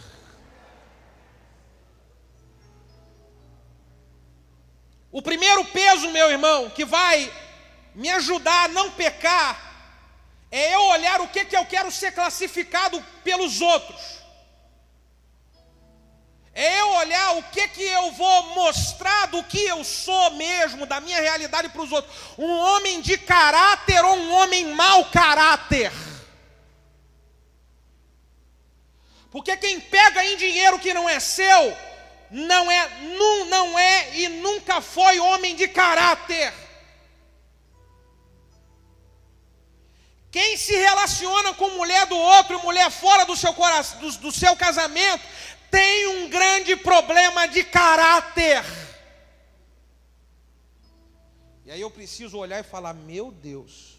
O primeiro peso, meu irmão, que vai me ajudar a não pecar, é eu olhar o que eu quero ser classificado pelos outros. É eu olhar o que eu vou mostrar do que eu sou mesmo, da minha realidade para os outros. Um homem de caráter ou um homem mau caráter? Porque quem pega em dinheiro que não é seu, não é e nunca foi homem de caráter. Quem se relaciona com mulher do outro, mulher fora do seu coração, do seu casamento, tem um grande problema de caráter. E aí eu preciso olhar e falar: meu Deus,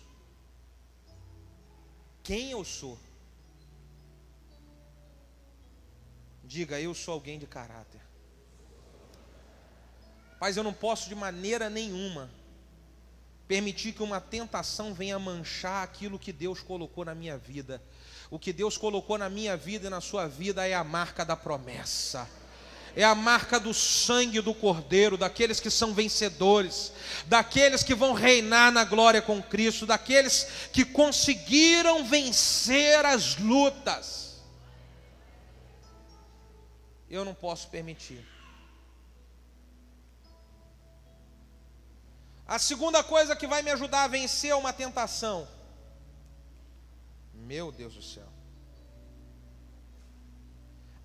quem eu sou? Diga: eu sou alguém de caráter. Mas eu não posso de maneira nenhuma permitir que uma tentação venha manchar aquilo que Deus colocou na minha vida. O que Deus colocou na minha vida e na sua vida é a marca da promessa. É a marca do sangue do Cordeiro, daqueles que são vencedores, daqueles que vão reinar na glória com Cristo, daqueles que conseguiram vencer as lutas. Eu não posso permitir. A segunda coisa que vai me ajudar a vencer uma tentação, meu Deus do céu.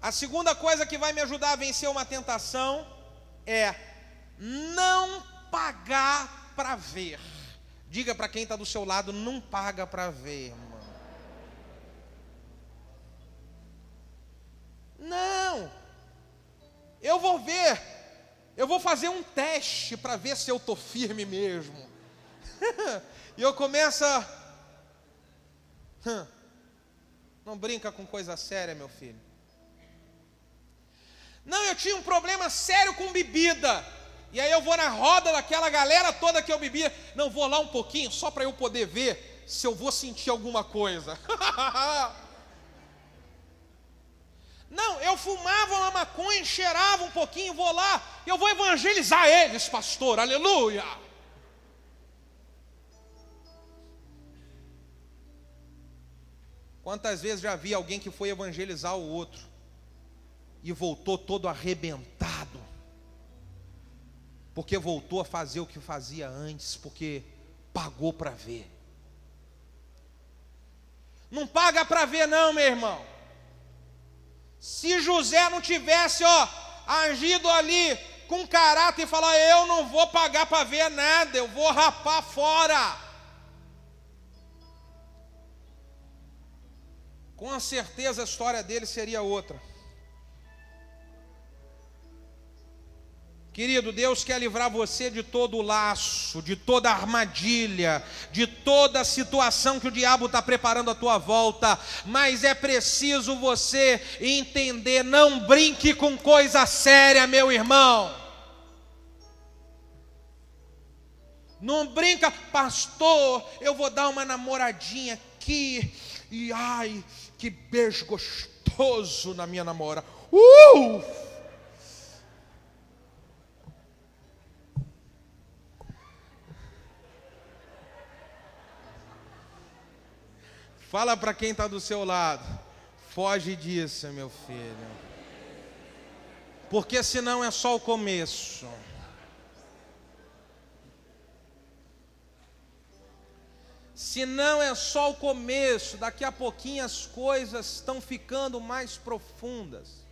A segunda coisa que vai me ajudar a vencer uma tentação é não pagar para ver. Diga para quem está do seu lado: não paga para ver, irmão. Não, eu vou ver, eu vou fazer um teste para ver se eu estou firme mesmo. E eu começo a... Não brinca com coisa séria, meu filho. Não, eu tinha um problema sério com bebida. E aí eu vou na roda daquela galera toda que eu bebia. Não, vou lá um pouquinho, só para eu poder ver se eu vou sentir alguma coisa. Não, eu fumava uma maconha, cheirava um pouquinho, vou lá, eu vou evangelizar eles, pastor, aleluia. Quantas vezes já vi alguém que foi evangelizar o outro e voltou todo arrebentado, porque voltou a fazer o que fazia antes, porque pagou para ver. Não paga para ver não, meu irmão. Se José não tivesse, agido ali com caráter e falar, eu não vou pagar para ver nada, eu vou rapar fora. Com certeza a história dele seria outra. Querido, Deus quer livrar você de todo o laço, de toda armadilha, de toda situação que o diabo está preparando à tua volta, mas é preciso você entender, não brinque com coisa séria, meu irmão. Não brinca, pastor, eu vou dar uma namoradinha aqui, e ai, que beijo gostoso na minha namora. Fala para quem está do seu lado, foge disso, meu filho, porque senão é só o começo. Se não é só o começo, daqui a pouquinho as coisas estão ficando mais profundas.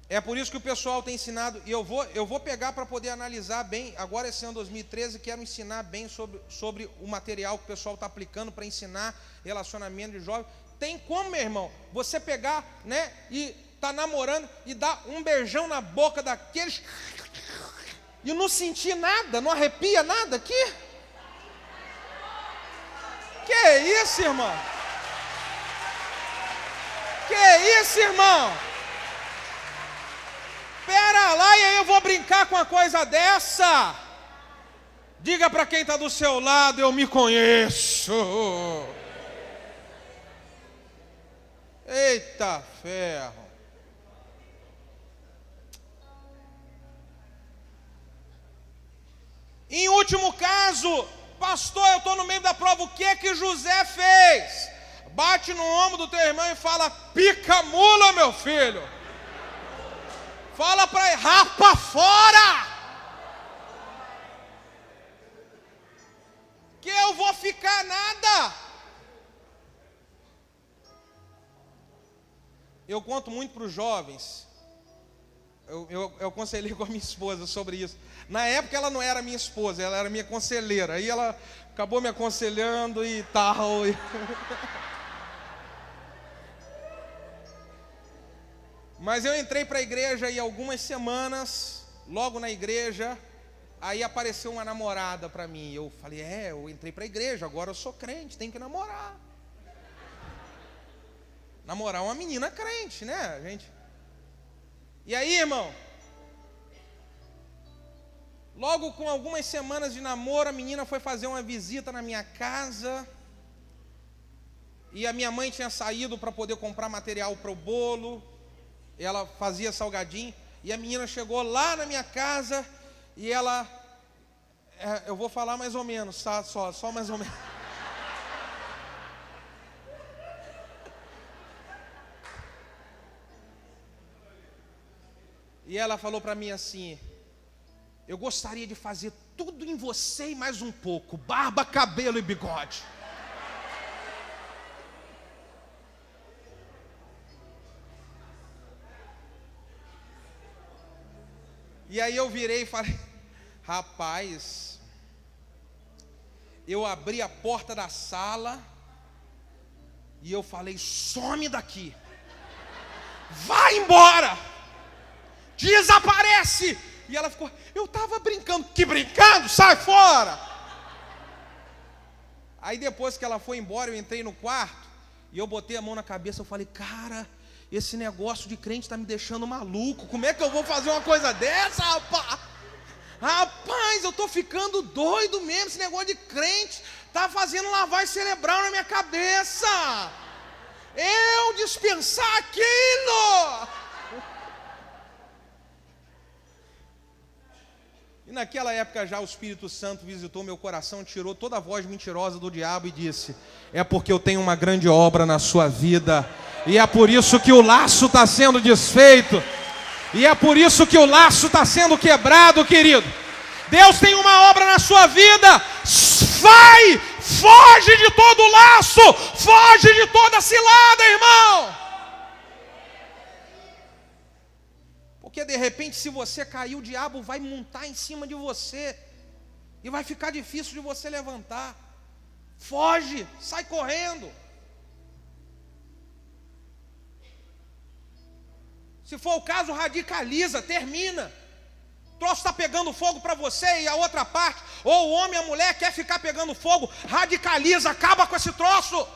É por isso que o pessoal tem ensinado, e eu vou pegar para poder analisar bem, agora esse ano 2013, quero ensinar bem sobre o material que o pessoal está aplicando para ensinar relacionamento de jovem. Tem como, meu irmão, você pegar, né, e tá namorando e dar um beijão na boca daqueles e não sentir nada, não arrepia nada aqui? Que isso, irmão? Que isso, irmão? Pera lá, e aí eu vou brincar com uma coisa dessa? Diga para quem está do seu lado, eu me conheço. Eita ferro. Em último caso, pastor, eu estou no meio da prova, o que José fez? Bate no ombro do teu irmão e fala, pica mula, meu filho. Fala para ele, rapa fora. Que eu vou ficar nada. Eu conto muito para os jovens. Eu aconselhei com a minha esposa sobre isso. Na época ela não era minha esposa, ela era minha conselheira. Aí ela acabou me aconselhando e tal. Mas eu entrei para a igreja e algumas semanas, logo na igreja, aí apareceu uma namorada para mim. Eu falei, eu entrei para a igreja, agora eu sou crente, tenho que namorar. Namorar uma menina crente, né, gente? E aí, irmão, logo com algumas semanas de namoro, a menina foi fazer uma visita na minha casa. E a minha mãe tinha saído para poder comprar material para o bolo. Ela fazia salgadinho. E a menina chegou lá na minha casa. E ela... eu vou falar mais ou menos, tá? Só mais ou menos. E ela falou para mim assim, eu gostaria de fazer tudo em você e mais um pouco, barba, cabelo e bigode. E aí eu virei e falei, rapaz, eu abri a porta da sala e eu falei, some daqui, vai embora, desaparece. E ela ficou, eu estava brincando. Que brincando? Sai fora. Aí depois que ela foi embora, eu entrei no quarto e eu botei a mão na cabeça. Eu falei, cara, esse negócio de crente está me deixando maluco. Como é que eu vou fazer uma coisa dessa, rapaz? Rapaz, eu estou ficando doido mesmo. Esse negócio de crente está fazendo lavagem cerebral na minha cabeça. Eu dispensar aquilo. E naquela época já o Espírito Santo visitou meu coração, tirou toda a voz mentirosa do diabo e disse, é porque eu tenho uma grande obra na sua vida, e é por isso que o laço está sendo desfeito, e é por isso que o laço está sendo quebrado, querido. Deus tem uma obra na sua vida. Vai, foge de todo laço, foge de toda cilada, irmão. Porque de repente, se você cair, o diabo vai montar em cima de você e vai ficar difícil de você levantar. Foge, sai correndo. Se for o caso, radicaliza, termina. O troço está pegando fogo para você e a outra parte, ou o homem e a mulher quer ficar pegando fogo, radicaliza, acaba com esse troço.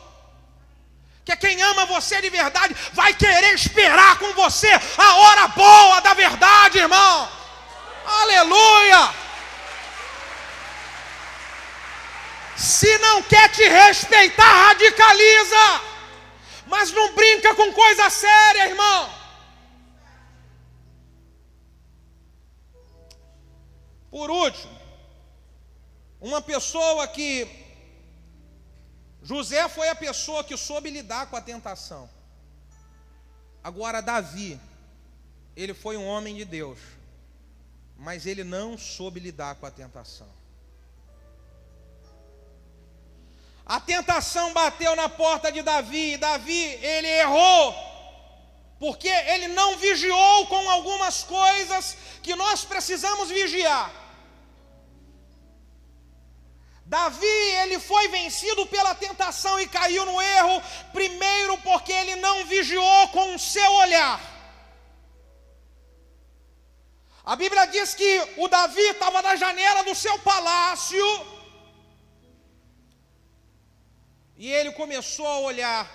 Que quem ama você de verdade vai querer esperar com você a hora boa da verdade, irmão. Aleluia! Se não quer te respeitar, radicaliza. Mas não brinca com coisa séria, irmão. Por último, uma pessoa que... José foi a pessoa que soube lidar com a tentação. Agora Davi, ele foi um homem de Deus, mas ele não soube lidar com a tentação. A tentação bateu na porta de Davi, e Davi, ele errou, porque ele não vigiou com algumas coisas que nós precisamos vigiar. Davi, ele foi vencido pela tentação e caiu no erro, primeiro porque ele não vigiou com o seu olhar. A Bíblia diz que o Davi estava na janela do seu palácio, e ele começou a olhar,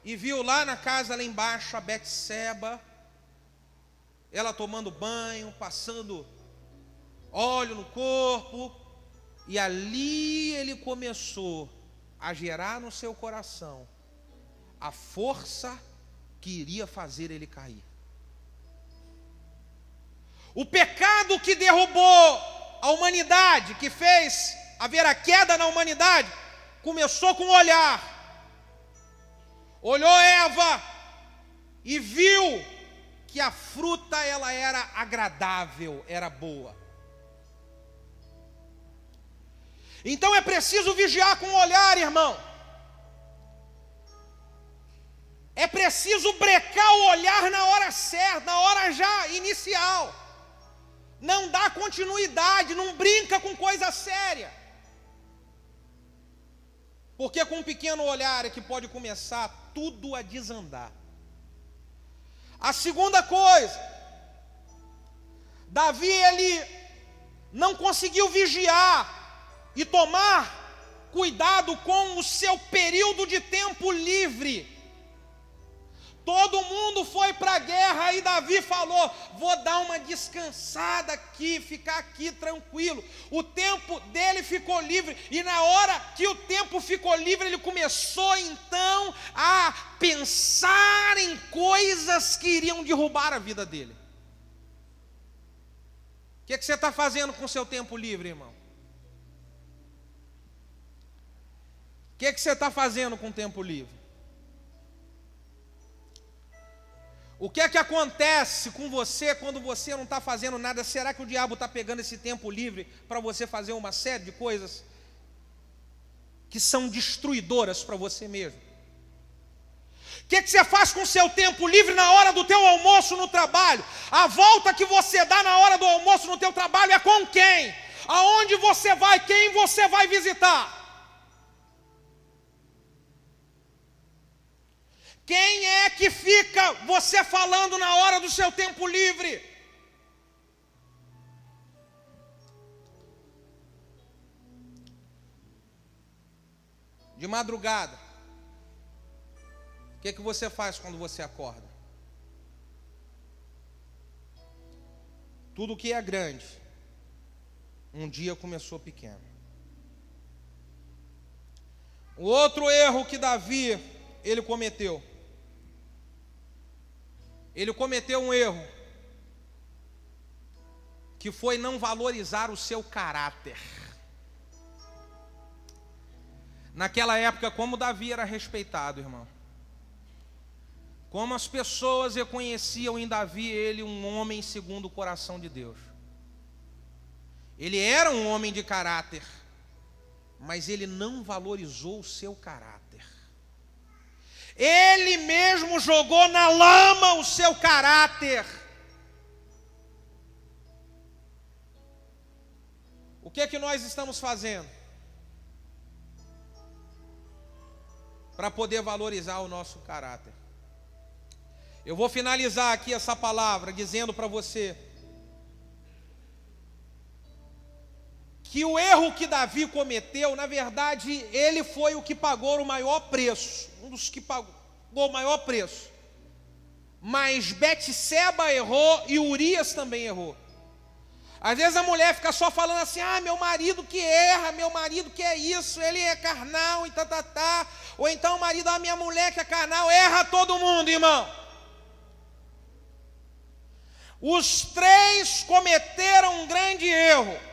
e viu lá na casa, lá embaixo, a Betseba, ela tomando banho, passando óleo no corpo, e ali ele começou a gerar no seu coração a força que iria fazer ele cair. O pecado que derrubou a humanidade, que fez haver a queda na humanidade, começou com o olhar. Olhou Eva e viu que a fruta ela era agradável, era boa. Então é preciso vigiar com o olhar, irmão. É preciso brecar o olhar na hora certa, na hora já inicial. Não dá continuidade, não brinca com coisa séria. Porque com um pequeno olhar é que pode começar tudo a desandar. A segunda coisa, Davi, ele não conseguiu vigiar e tomar cuidado com o seu período de tempo livre. Todo mundo foi para a guerra e Davi falou: vou dar uma descansada aqui, ficar aqui tranquilo. O tempo dele ficou livre, e na hora que o tempo ficou livre, ele começou então a pensar em coisas que iriam derrubar a vida dele. O que você está fazendo com o seu tempo livre, irmão? O que você está fazendo com o tempo livre? O que é que acontece com você quando você não está fazendo nada? Será que o diabo está pegando esse tempo livre para você fazer uma série de coisas que são destruidoras para você mesmo? O que é que você faz com o seu tempo livre na hora do teu almoço no trabalho? A volta que você dá na hora do almoço no teu trabalho é com quem? Aonde você vai? Quem você vai visitar? Quem é que fica você falando na hora do seu tempo livre? De madrugada, o que você faz quando você acorda? Tudo que é grande, um dia começou pequeno. O outro erro que Davi, ele cometeu um erro, que foi não valorizar o seu caráter. Naquela época, como Davi era respeitado, irmão, como as pessoas reconheciam em Davi ele um homem segundo o coração de Deus. Ele era um homem de caráter, mas ele não valorizou o seu caráter. Ele mesmo jogou na lama o seu caráter. O que é que nós estamos fazendo para poder valorizar o nosso caráter? Eu vou finalizar aqui essa palavra dizendo para você que o erro que Davi cometeu, na verdade, ele foi o que pagou o maior preço, um dos que pagou o maior preço. Mas Betseba errou e Urias também errou. Às vezes a mulher fica só falando assim: ah, meu marido que erra, meu marido que é isso, ele é carnal e tá. Ou então o marido, ah, minha mulher que é carnal, erra todo mundo, irmão. Os três cometeram um grande erro.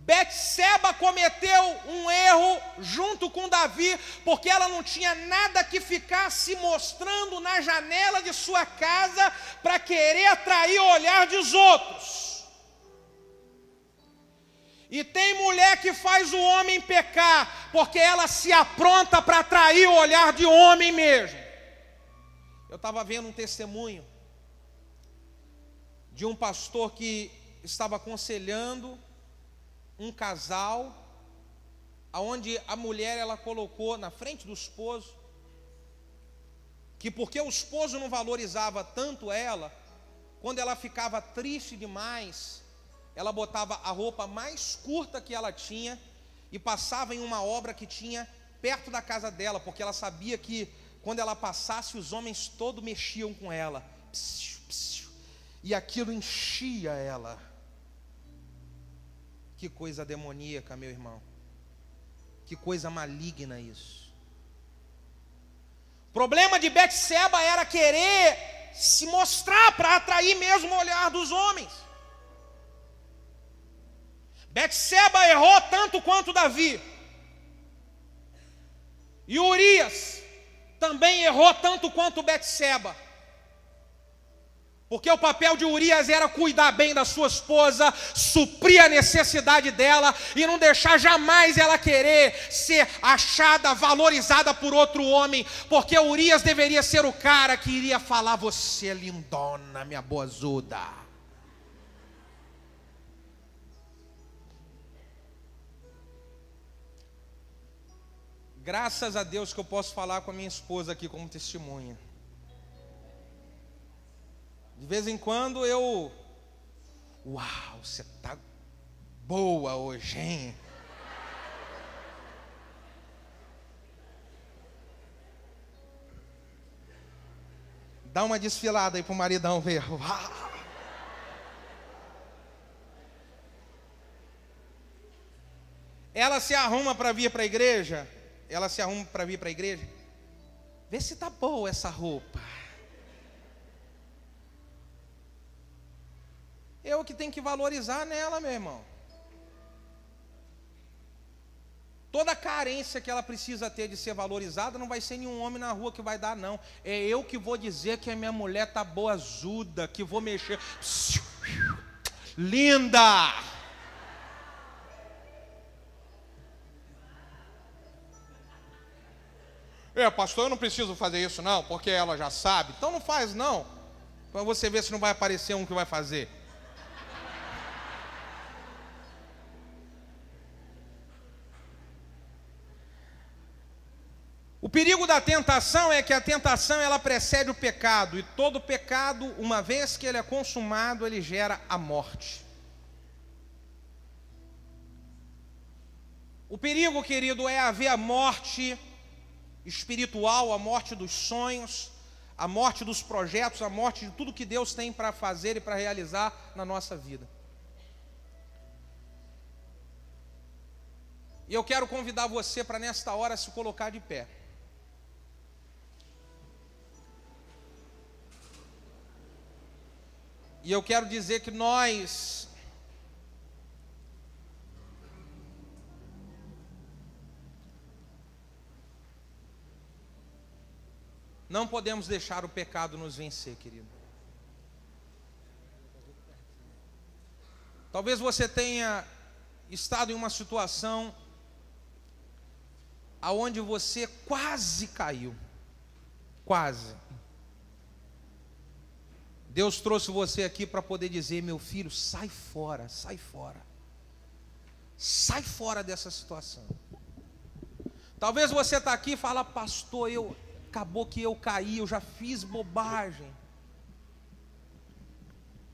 Betseba cometeu um erro junto com Davi, porque ela não tinha nada que ficar se mostrando na janela de sua casa para querer atrair o olhar dos outros. E tem mulher que faz o homem pecar, porque ela se apronta para atrair o olhar de homem mesmo. Eu estava vendo um testemunho de um pastor que estava aconselhando um casal, aonde a mulher ela colocou na frente do esposo que porque o esposo não valorizava tanto ela, quando ela ficava triste demais, ela botava a roupa mais curta que ela tinha e passava em uma obra que tinha perto da casa dela, porque ela sabia que quando ela passasse os homens todos mexiam com ela, psiu, psiu, e aquilo enchia ela. Que coisa demoníaca, meu irmão. Que coisa maligna isso. O problema de Betseba era querer se mostrar para atrair mesmo o olhar dos homens. Betseba errou tanto quanto Davi. E Urias também errou tanto quanto Betseba. Porque o papel de Urias era cuidar bem da sua esposa, suprir a necessidade dela e não deixar jamais ela querer ser achada, valorizada por outro homem. Porque Urias deveria ser o cara que iria falar: você é lindona, minha boazuda. Graças a Deus que eu posso falar com a minha esposa aqui como testemunha. De vez em quando eu... Uau, você tá boa hoje, hein? Dá uma desfilada aí pro maridão ver. Uau. Ela se arruma para vir para a igreja. Ela se arruma para vir para a igreja. Vê se tá boa essa roupa. Eu que tenho que valorizar nela, meu irmão. Toda carência que ela precisa ter de ser valorizada, não vai ser nenhum homem na rua que vai dar, não. É eu que vou dizer que a minha mulher tá boazuda, que vou mexer. Linda! Pastor, eu não preciso fazer isso não, porque ela já sabe. Então não faz não, para você ver se não vai aparecer um que vai fazer. O perigo da tentação é que a tentação ela precede o pecado, e todo pecado, uma vez que ele é consumado, ele gera a morte. O perigo, querido, é haver a morte espiritual, a morte dos sonhos, a morte dos projetos, a morte de tudo que Deus tem para fazer e para realizar na nossa vida. E eu quero convidar você para nesta hora se colocar de pé. E eu quero dizer que nós não podemos deixar o pecado nos vencer, querido. Talvez você tenha estado em uma situação aonde você quase caiu. Quase. Deus trouxe você aqui para poder dizer: meu filho, sai fora, sai fora. Sai fora dessa situação. Talvez você está aqui e fala: pastor, acabou que eu caí, eu já fiz bobagem.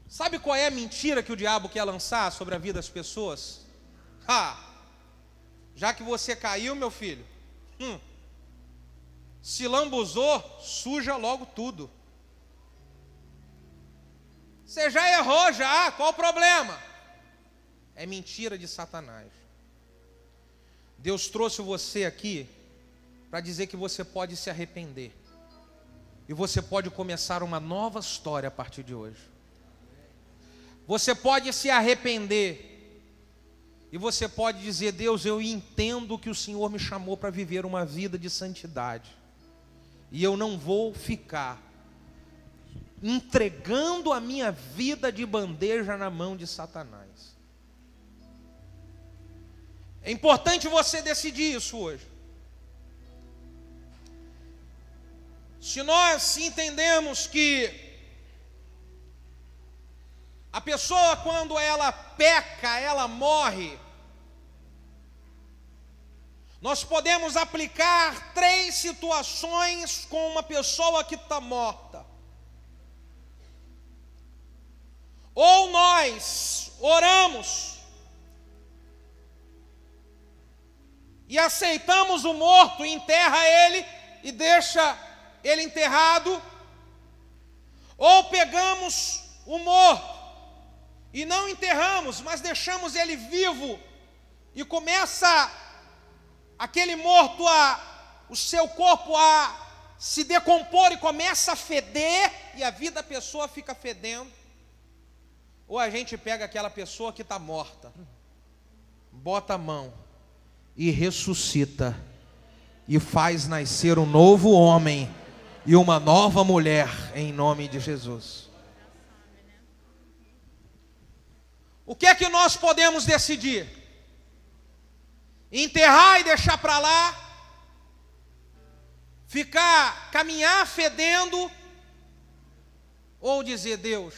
Sabe qual é a mentira que o diabo quer lançar sobre a vida das pessoas? Já que você caiu, meu filho, se lambuzou, suja logo tudo. Você já errou já, qual o problema? É mentira de Satanás. Deus trouxe você aqui para dizer que você pode se arrepender. E você pode começar uma nova história a partir de hoje. Você pode se arrepender. E você pode dizer: Deus, eu entendo que o Senhor me chamou para viver uma vida de santidade. E eu não vou ficar entregando a minha vida de bandeja na mão de Satanás. É importante você decidir isso hoje. Se nós entendemos que a pessoa, quando ela peca, ela morre, nós podemos aplicar 3 situações com uma pessoa que está morta. Ou nós oramos e aceitamos o morto, enterra ele e deixa ele enterrado, ou pegamos o morto e não enterramos, mas deixamos ele vivo, e começa aquele morto, o seu corpo a se decompor e começa a feder, e a vida da pessoa fica fedendo. Ou a gente pega aquela pessoa que está morta, bota a mão e ressuscita, e faz nascer um novo homem e uma nova mulher, em nome de Jesus. O que é que nós podemos decidir? Enterrar e deixar para lá? Caminhar fedendo? Ou dizer: Deus,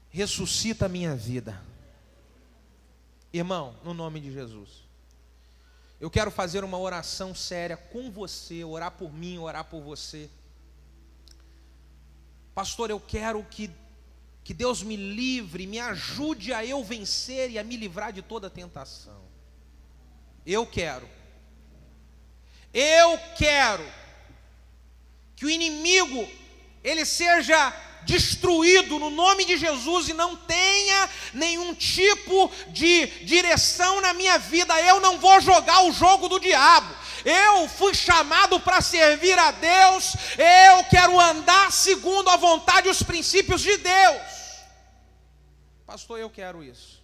ressuscita a minha vida. Irmão, no nome de Jesus, eu quero fazer uma oração séria com você, orar por mim, orar por você. Pastor, eu quero que Deus me livre, me ajude a eu vencer e a me livrar de toda tentação. Eu quero que o inimigo, ele seja destruído no nome de Jesus e não tenha nenhum tipo de direção na minha vida. Eu não vou jogar o jogo do diabo. Eu fui chamado para servir a Deus. Eu quero andar segundo a vontade e os princípios de Deus. Pastor, eu quero isso.